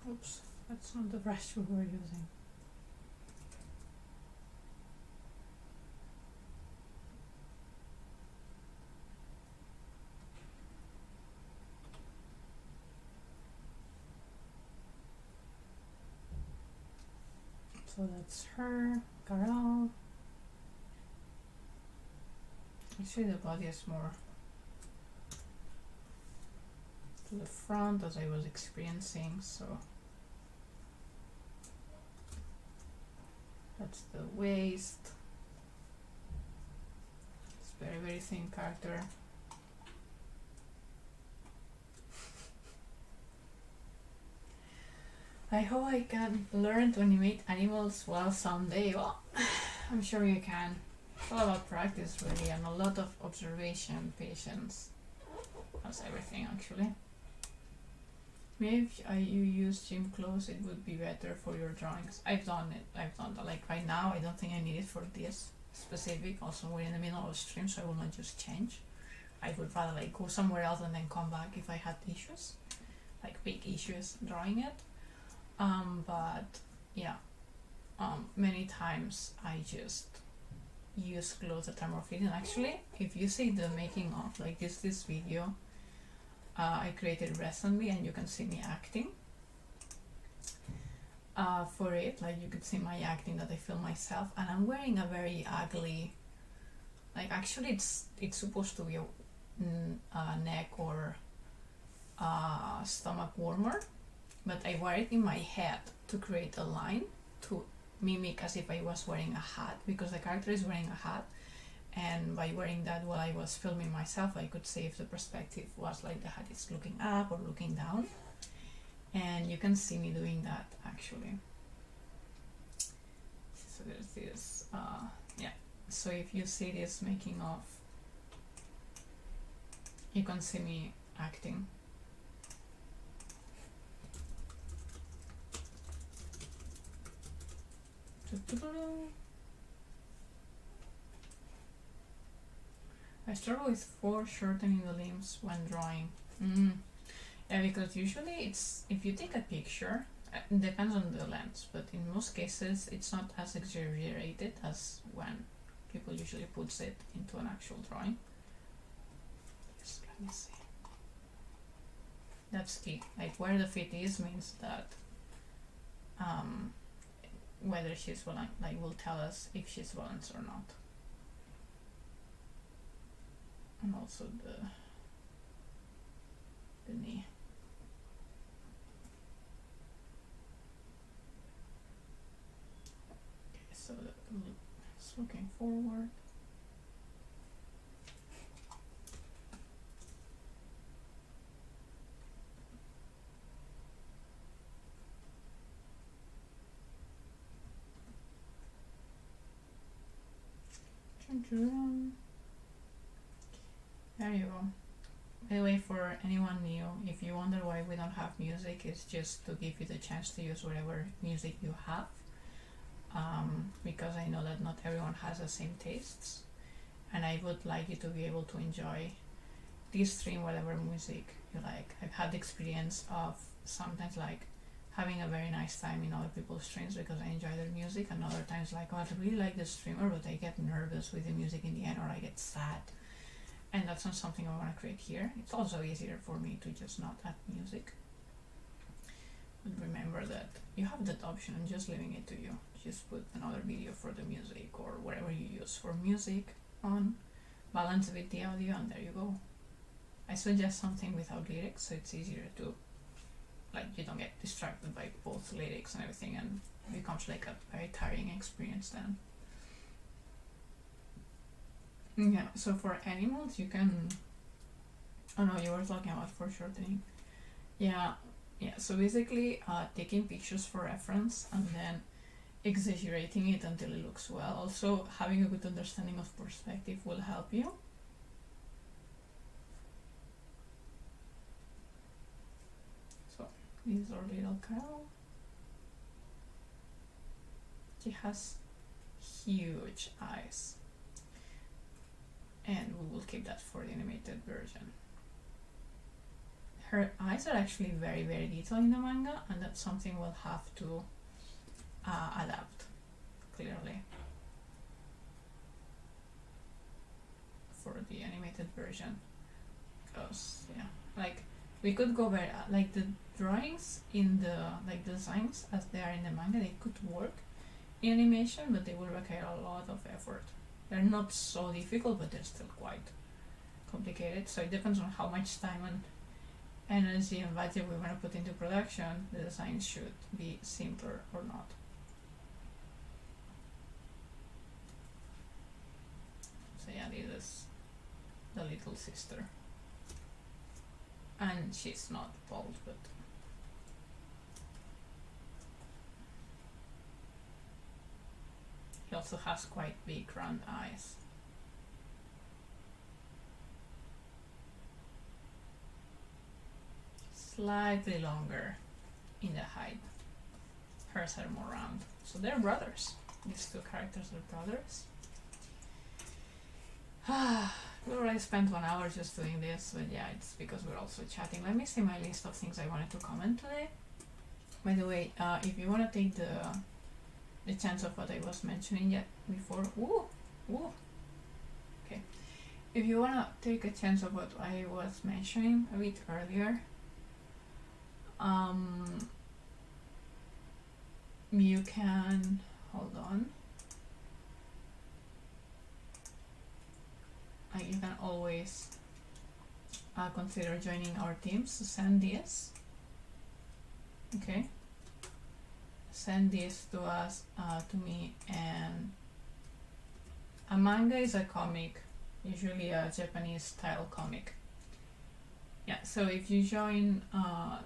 A: Oops, that's not the brush we were using. So that's her, Caral. Actually the body is more to the front, as I was experiencing, so that's the waist. It's very, very thin character. I hope I can learn to animate animals well someday. Well, I'm sure you can. It's all about practice really, and a lot of observation, patience. That's everything actually. Maybe if you use gym clothes, it would be better for your drawings. I've done it. I've done that. Like right now, I don't think I need it for this specific. Also, we're in the middle of a stream, so I will not just change. I would rather like go somewhere else and then come back if I had issues, like big issues drawing it. But yeah, many times I just use clothes that are more fitting. Actually, if you see the making of, like this video I created recently, and you can see me acting for it. Like you could see my acting that I film myself, and I'm wearing a very ugly, like actually it's supposed to be a neck or stomach warmer, but I wear it in my head to create a line to mimic as if I was wearing a hat, because the character is wearing a hat. And by wearing that while I was filming myself, I could see if the perspective was like the hat is looking up or looking down. And you can see me doing that actually. So there's this, yeah. So if you see this making of, you can see me acting. I struggle with foreshortening the limbs when drawing. Yeah, because usually it's, if you take a picture, it depends on the lens, but in most cases it's not as exaggerated as when people usually puts it into an actual drawing. Just let me see. That's key. Like where the fit is means that whether she's will tell us if she's volunteer or not. And also the knee. Okay, so it's looking forward. There you go. By the way, for anyone new, if you wonder why we don't have music, it's just to give you the chance to use whatever music you have, because I know that not everyone has the same tastes, and I would like you to be able to enjoy this stream, whatever music you like. I've had the experience of sometimes like having a very nice time in other people's streams because I enjoy their music, and other times like, oh, I really like the streamer, but I get nervous with the music in the end, or I get sad. And that's not something I want to create here. It's also easier for me to just not add music. But remember that you have that option, and just leaving it to you. Just put another video for the music or whatever you use for music on, balance with the audio, and there you go. I suggest something without lyrics, so it's easier to, like, you don't get distracted by both lyrics and everything, and it becomes like a very tiring experience then. Yeah, so for animals you can, oh no, you were talking about foreshortening. Yeah, so basically taking pictures for reference and then exaggerating it until it looks well. Also having a good understanding of perspective will help you. So this is our little Caral. She has huge eyes, and we will keep that for the animated version. Her eyes are actually very, very detailed in the manga, and that's something we'll have to adapt, clearly, for the animated version. Because, yeah, like, we could go very, like, the drawings in the, like, designs as they are in the manga, they could work in animation, but they will require a lot of effort. They're not so difficult, but they're still quite complicated. So it depends on how much time and energy and budget we want to put into production. The design should be simpler or not. So yeah, this is the little sister. And she's not bald, but he also has quite big round eyes. Slightly longer in the height. Hers are more round. So they're brothers. These two characters are brothers. We already spent 1 hour just doing this, but yeah, it's because we're also chatting. Let me see my list of things I wanted to comment today. By the way, if you want to take the chance of what I was mentioning yet before, okay. If you want to take a chance of what I was mentioning a bit earlier, you can, hold on, you can always consider joining our teams. So send this, okay, send this to us, to me. And a manga is a comic, usually a Japanese style comic. Yeah, so if you join,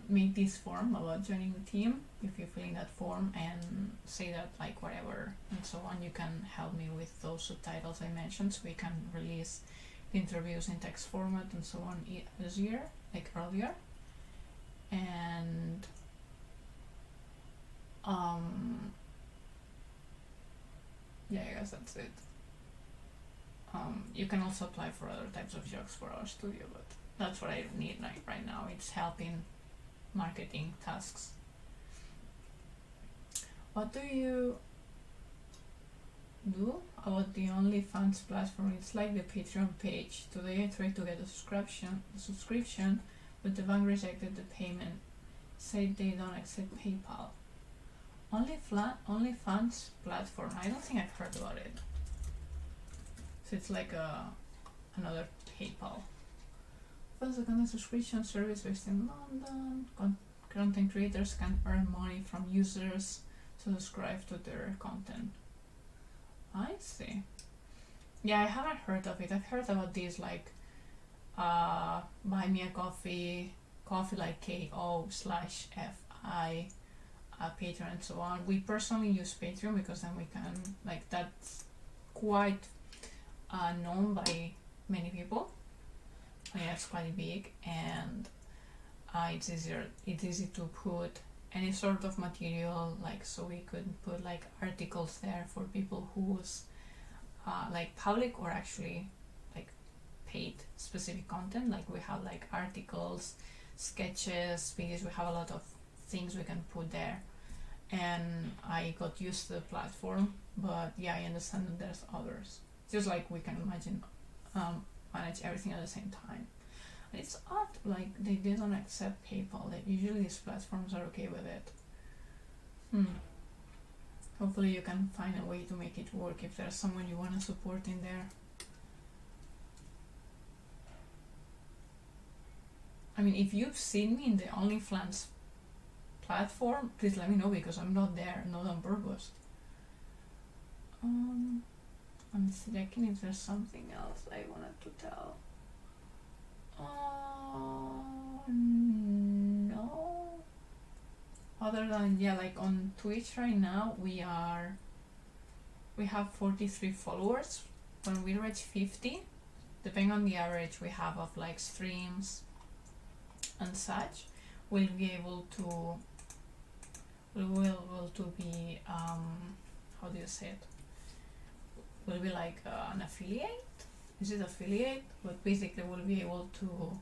A: make this form about joining the team, if you fill in that form and say that, like, whatever and so on, you can help me with those subtitles I mentioned, so we can release the interviews in text format and so on this year, like earlier. And yeah, I guess that's it. You can also apply for other types of jobs for our studio, but that's what I need right now. It's helping marketing tasks. What do you do about the OnlyFans platform? It's like the Patreon page. Today I tried to get a subscription, but the bank rejected the payment, said they don't accept PayPal. OnlyFans platform. I don't think I've heard about it. So it's like another PayPal. First, the content subscription service based in London. Content creators can earn money from users to subscribe to their content. I see. Yeah, I haven't heard of it. I've heard about these like buy me a coffee like KO/FI, Patreon and so on. We personally use Patreon because then we can, like, that's quite known by many people. Yeah, it's quite big, and it's easy to put any sort of material, like, so we could put like articles there for people who's like public or actually like paid specific content. Like we have like articles, sketches, videos, we have a lot of things we can put there, and I got used to the platform, but yeah, I understand that there's others. Just like we can imagine manage everything at the same time. And it's odd, like they don't accept PayPal. Like usually these platforms are okay with it. Hopefully you can find a way to make it work if there's someone you want to support in there. I mean, if you've seen me in the OnlyFans platform, please let me know, because I'm not there, not on purpose. I'm checking if there's something else I wanted to tell. No. Other than, yeah, like on Twitch right now we have 43 followers. When we reach 50, depending on the average we have of like streams and such, we'll be able to be how do you say it? We'll be like an affiliate. Is it affiliate? But basically we'll be able to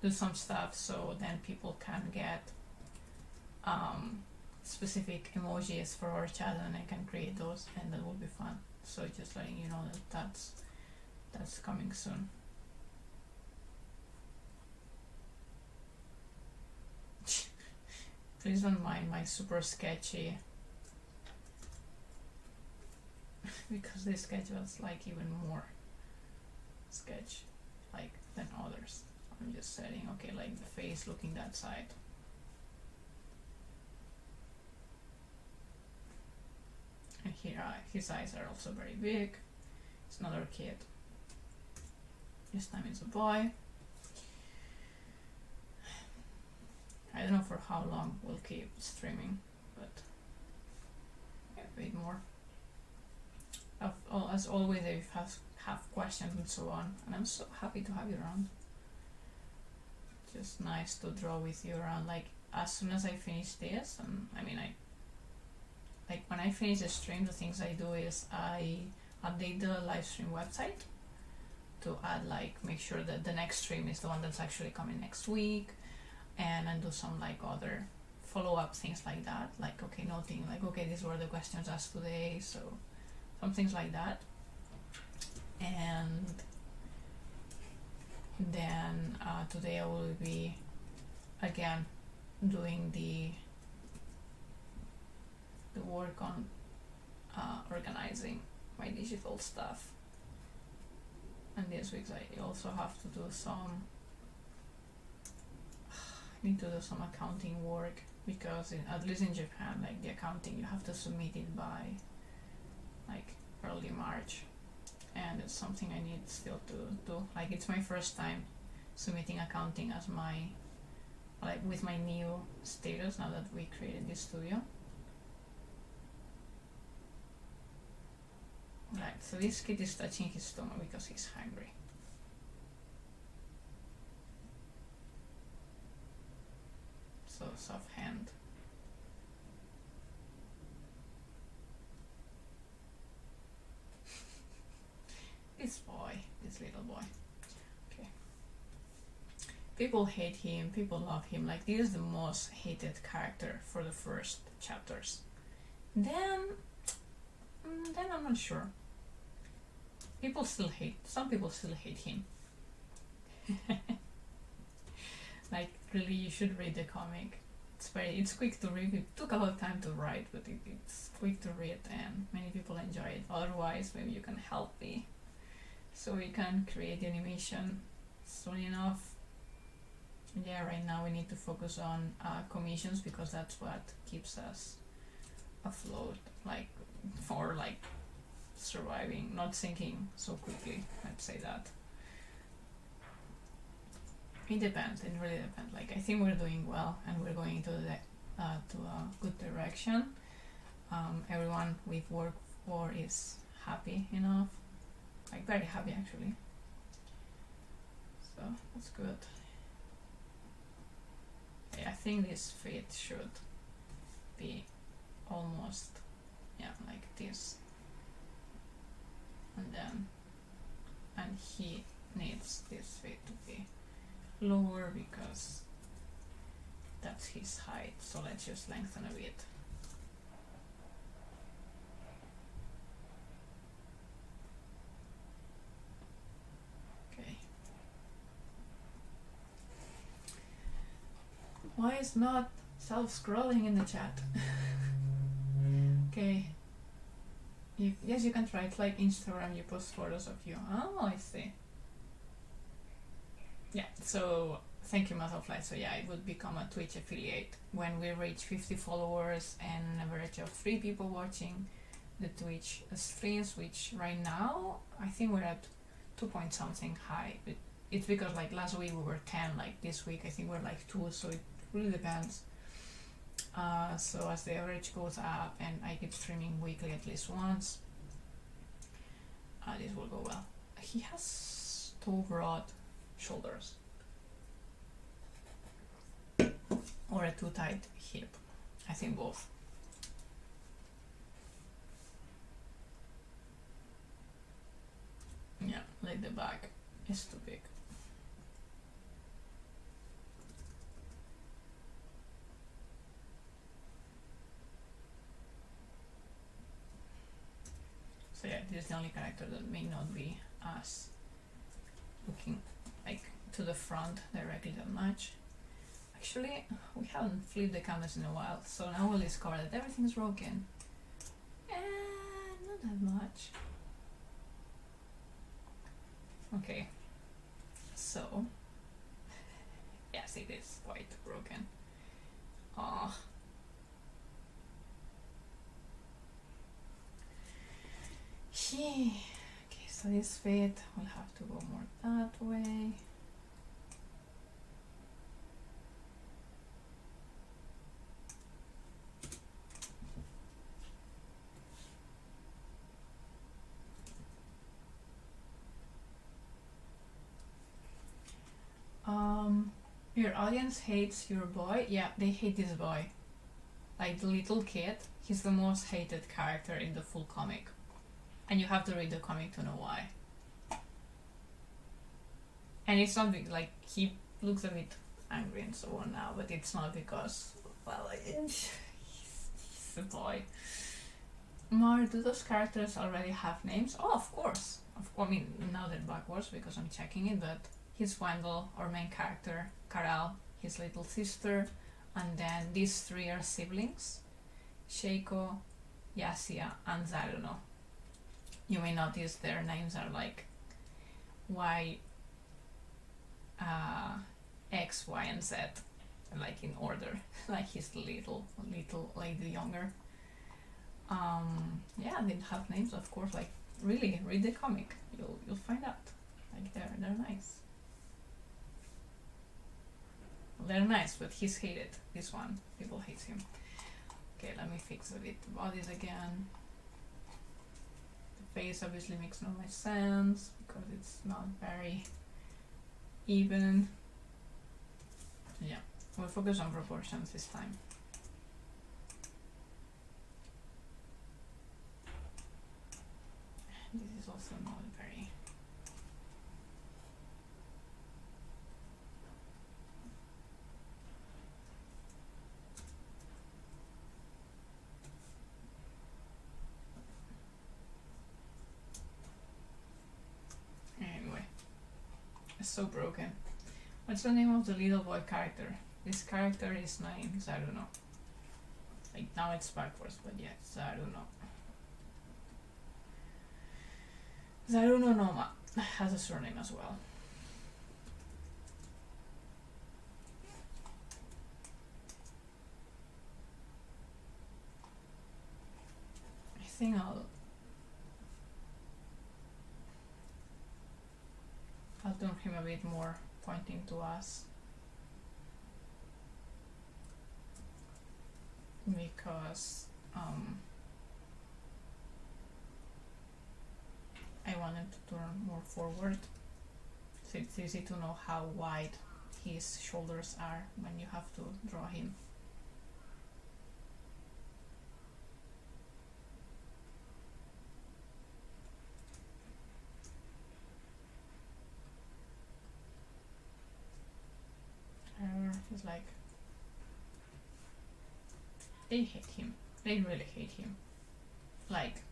A: do some stuff, so then people can get specific emojis for our chat, and I can create those, and that will be fun. So just letting you know that that's coming soon. Please don't mind my super sketchy because this sketch was like even more sketch like than others. I'm just setting, okay, like the face looking that side. And here his eyes are also very big. It's another kid. This time it's a boy. I don't know for how long we'll keep streaming, but yeah, wait more. As always, if you have questions and so on, and I'm so happy to have you around. Just nice to draw with you around. Like as soon as I finish this, and I mean, like when I finish the stream, the things I do is I update the live stream website to add, like, make sure that the next stream is the one that's actually coming next week, and I do some like other follow-up things like that, like, okay, noting like, okay, these were the questions asked today, so some things like that. And then today I will be again doing the work on organizing my digital stuff, and this week I also have to do some need to do some accounting work, because at least in Japan, like the accounting, you have to submit it by like early March, and it's something I need still to do. Like it's my first time submitting accounting as my, like, with my new status now that we created this studio. Right, so this kid is touching his stomach because he's hungry. So soft hand. This little boy. Okay. People hate him, people love him. Like, this is the most hated character for the first chapters. Then I'm not sure. Some people still hate him. Like, really, you should read the comic. It's quick to read. It took a lot of time to write, but it's quick to read and many people enjoy it. Otherwise, maybe you can help me so we can create the animation soon enough. Yeah, right now we need to focus on commissions because that's what keeps us afloat, like, for like surviving, not sinking so quickly, let's say that. It depends, it really depends. Like, I think we're doing well and we're going to a good direction. Everyone we've worked for is happy enough, like very happy actually, so that's good. Yeah, I think this fit should be almost, yeah, like this, and he needs this fit to be lower because that's his height, so let's just lengthen a bit. Okay. Why is not self-scrolling in the chat? Okay. Yes, you can try it, like Instagram, you post photos of you. Oh, I see. Yeah, so thank you, Mazafly. So yeah, I would become a Twitch affiliate when we reach 50 followers and an average of 3 people watching the Twitch streams, which right now I think we're at 2 point something high. But it's because like last week we were 10, like this week I think we're like 2, so it really depends. So as the average goes up and I keep streaming weekly at least once, this will go well. He has too broad shoulders or a too tight hip. I think both. Yeah, like the back is too big. So yeah, this is the only character that may not be as looking like to the front directly that much. Actually, we haven't flipped the canvas in a while, so now we'll discover that everything's broken. And not that much. Okay, so yes, it is quite broken. Oh. Okay, so this fit will have to go more that way. Your audience hates your boy? Yeah, they hate this boy. Like the little kid, he's the most hated character in the full comic. And you have to read the comic to know why. And it's something like he looks a bit angry and so on now, but it's not because, well, he's a boy. Mar, do those characters already have names? Oh, of course. I mean, now they're backwards because I'm checking it, but he's Wendel, our main character, Caral, his little sister, and then these 3 are siblings, Sheiko, Yasia, and Zaruno. You may notice their names are like Y, X, Y, and Z, like in order. Like he's the little, like the younger. Yeah, they have names, of course. Like really, read the comic. You'll find out. Like they're nice. They're nice, but he's hated. This one, people hate him. Okay, let me fix a bit the bodies again. The face obviously makes no much sense because it's not very even. Yeah, we'll focus on proportions this time. This is also not very. Anyway, it's so broken. What's the name of the little boy character? This character is named Zaruno. Like now it's backwards, but yeah, Zaruno. Zaruno Noma has a surname as well. I think I'll do him a bit more pointing to us, because I want him to turn more forward, so it's easy to know how wide his shoulders are when you have to draw him. He's like, they hate him. They really hate him. Like,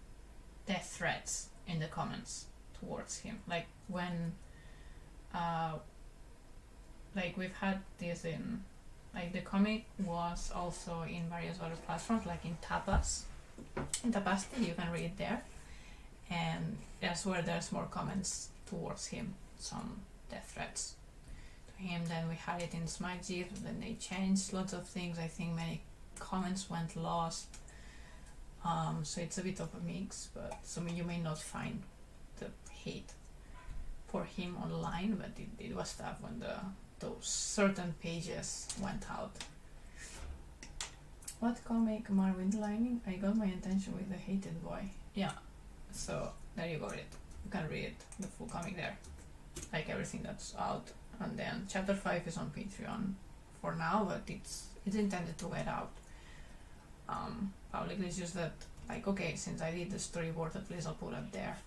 A: death threats in the comments towards him. Like when, like we've had this in, like the comic was also in various other platforms, like in Tapas. In Tapasti, you can read it there, and that's where there's more comments towards him, some death threats to him. Then we had it in Smite, then they changed lots of things. I think many comments went lost, so it's a bit of a mix, but you may not find the hate for him online, but it was tough when those certain pages went out. What comic Maru underlining? I got my attention with the hated boy. Yeah, so there you got it. You can read the full comic there, like everything that's out. And then chapter 5 is on Patreon for now, but it's intended to get out publicly. It's just that, like, okay, since I did the storyboard, at least I'll put it there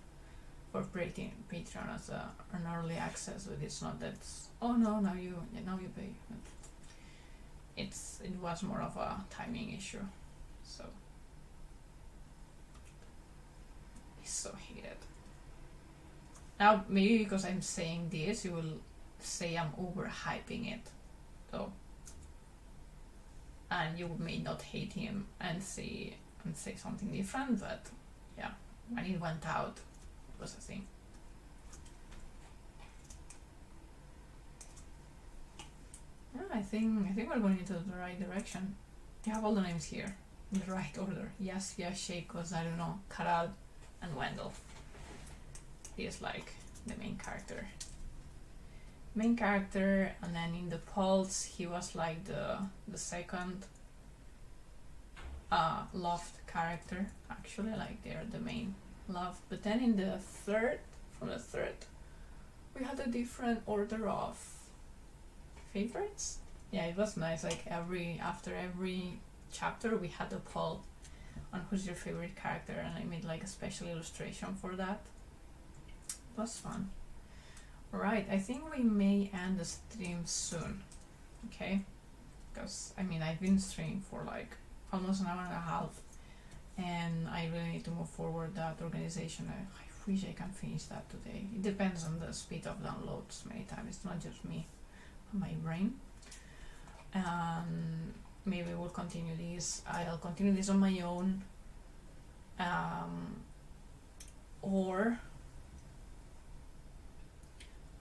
A: for Patreon as an early access. But it's not that, oh no, now you pay. It was more of a timing issue. So he's so hated. Now maybe because I'm saying this, you will say I'm overhyping it, though, and you may not hate him and say something different. But yeah, when it went out, it was a thing. Yeah, I think we're going into the right direction. You have all the names here in the right order. Yasya, Sheiko, Zaruno, Caral, and Wendel. He is like the main character. And then in the Pulse he was like the second loved character, actually, like they're the main love. But then in the third, we had a different order of favorites. Yeah, it was nice. Like after every chapter we had a poll on who's your favorite character, and I made like a special illustration for that. It was fun. Alright, I think we may end the stream soon, okay? Because, I mean, I've been streaming for like almost an hour and a half, and I really need to move forward that organization. I wish I can finish that today. It depends on the speed of downloads many times. It's not just me, my brain. Maybe we'll continue this. I'll continue this on my own, or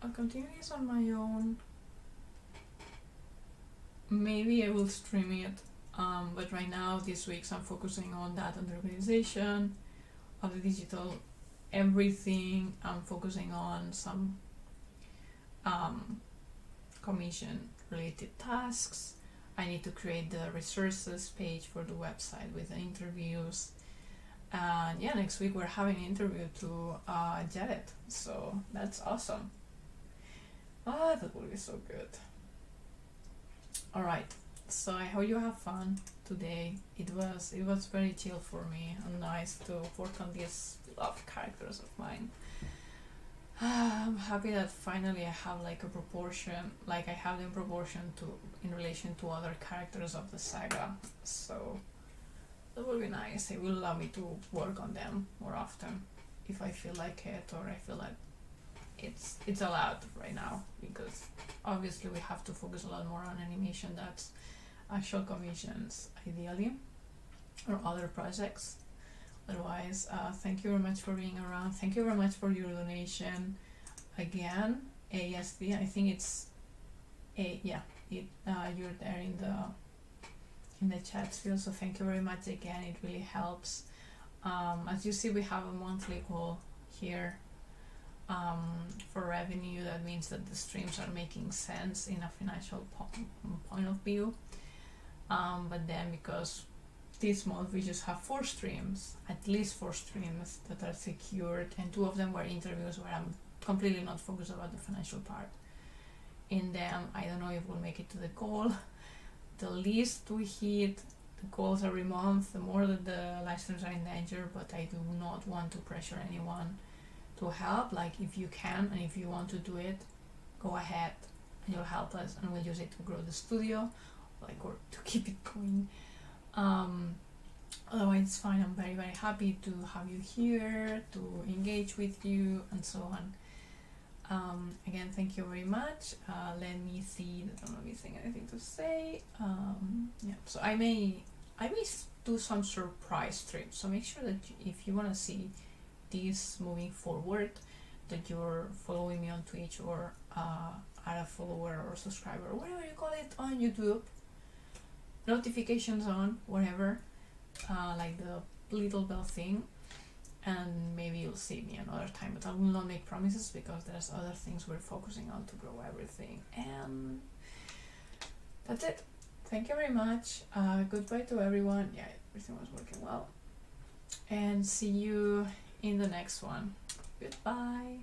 A: I'll continue this on my own. Maybe I will stream it, but right now, this week, I'm focusing on that and the organization of the digital everything. I'm focusing on some commission related tasks. I need to create the resources page for the website with the interviews. And yeah, next week we're having an interview to Jared, so that's awesome. That will be so good. Alright, so I hope you have fun today. It was very chill for me and nice to work on these beloved characters of mine. I'm happy that finally I have like a proportion, like I have them proportion to in relation to other characters of the saga. So that will be nice. It will allow me to work on them more often if I feel like it, or I feel like it's allowed right now, because obviously we have to focus a lot more on animation. That's actual commissions ideally, or other projects. Otherwise, thank you very much for being around. Thank you very much for your donation. Again, ASD, I think it's you're there in the chat field, so thank you very much again. It really helps. As you see, we have a monthly goal here for revenue. That means that the streams are making sense in a financial point of view. But then, because this month we just have 4 streams, at least 4 streams that are secured, and 2 of them were interviews where I'm completely not focused about the financial part. In them, I don't know if we'll make it to the goal. The least we hit the goals every month, the more that the live streams are in danger, but I do not want to pressure anyone to help. Like, if you can and if you want to do it, go ahead and you'll help us, and we'll use it to grow the studio, like, or to keep it going. Otherwise it's fine. I'm very, very happy to have you here, to engage with you, and so on. Again, thank you very much. Let me see that I'm not missing anything to say. Yeah, so I may do some surprise trips, so make sure that if you want to see this moving forward, that you're following me on Twitch, or add a follower or subscriber, or whatever you call it, on YouTube. Notifications on, whatever, like the little bell thing, and maybe you'll see me another time, but I will not make promises, because there's other things we're focusing on to grow everything. And that's it. Thank you very much. Goodbye to everyone. Yeah, everything was working well, and see you in the next one. Goodbye.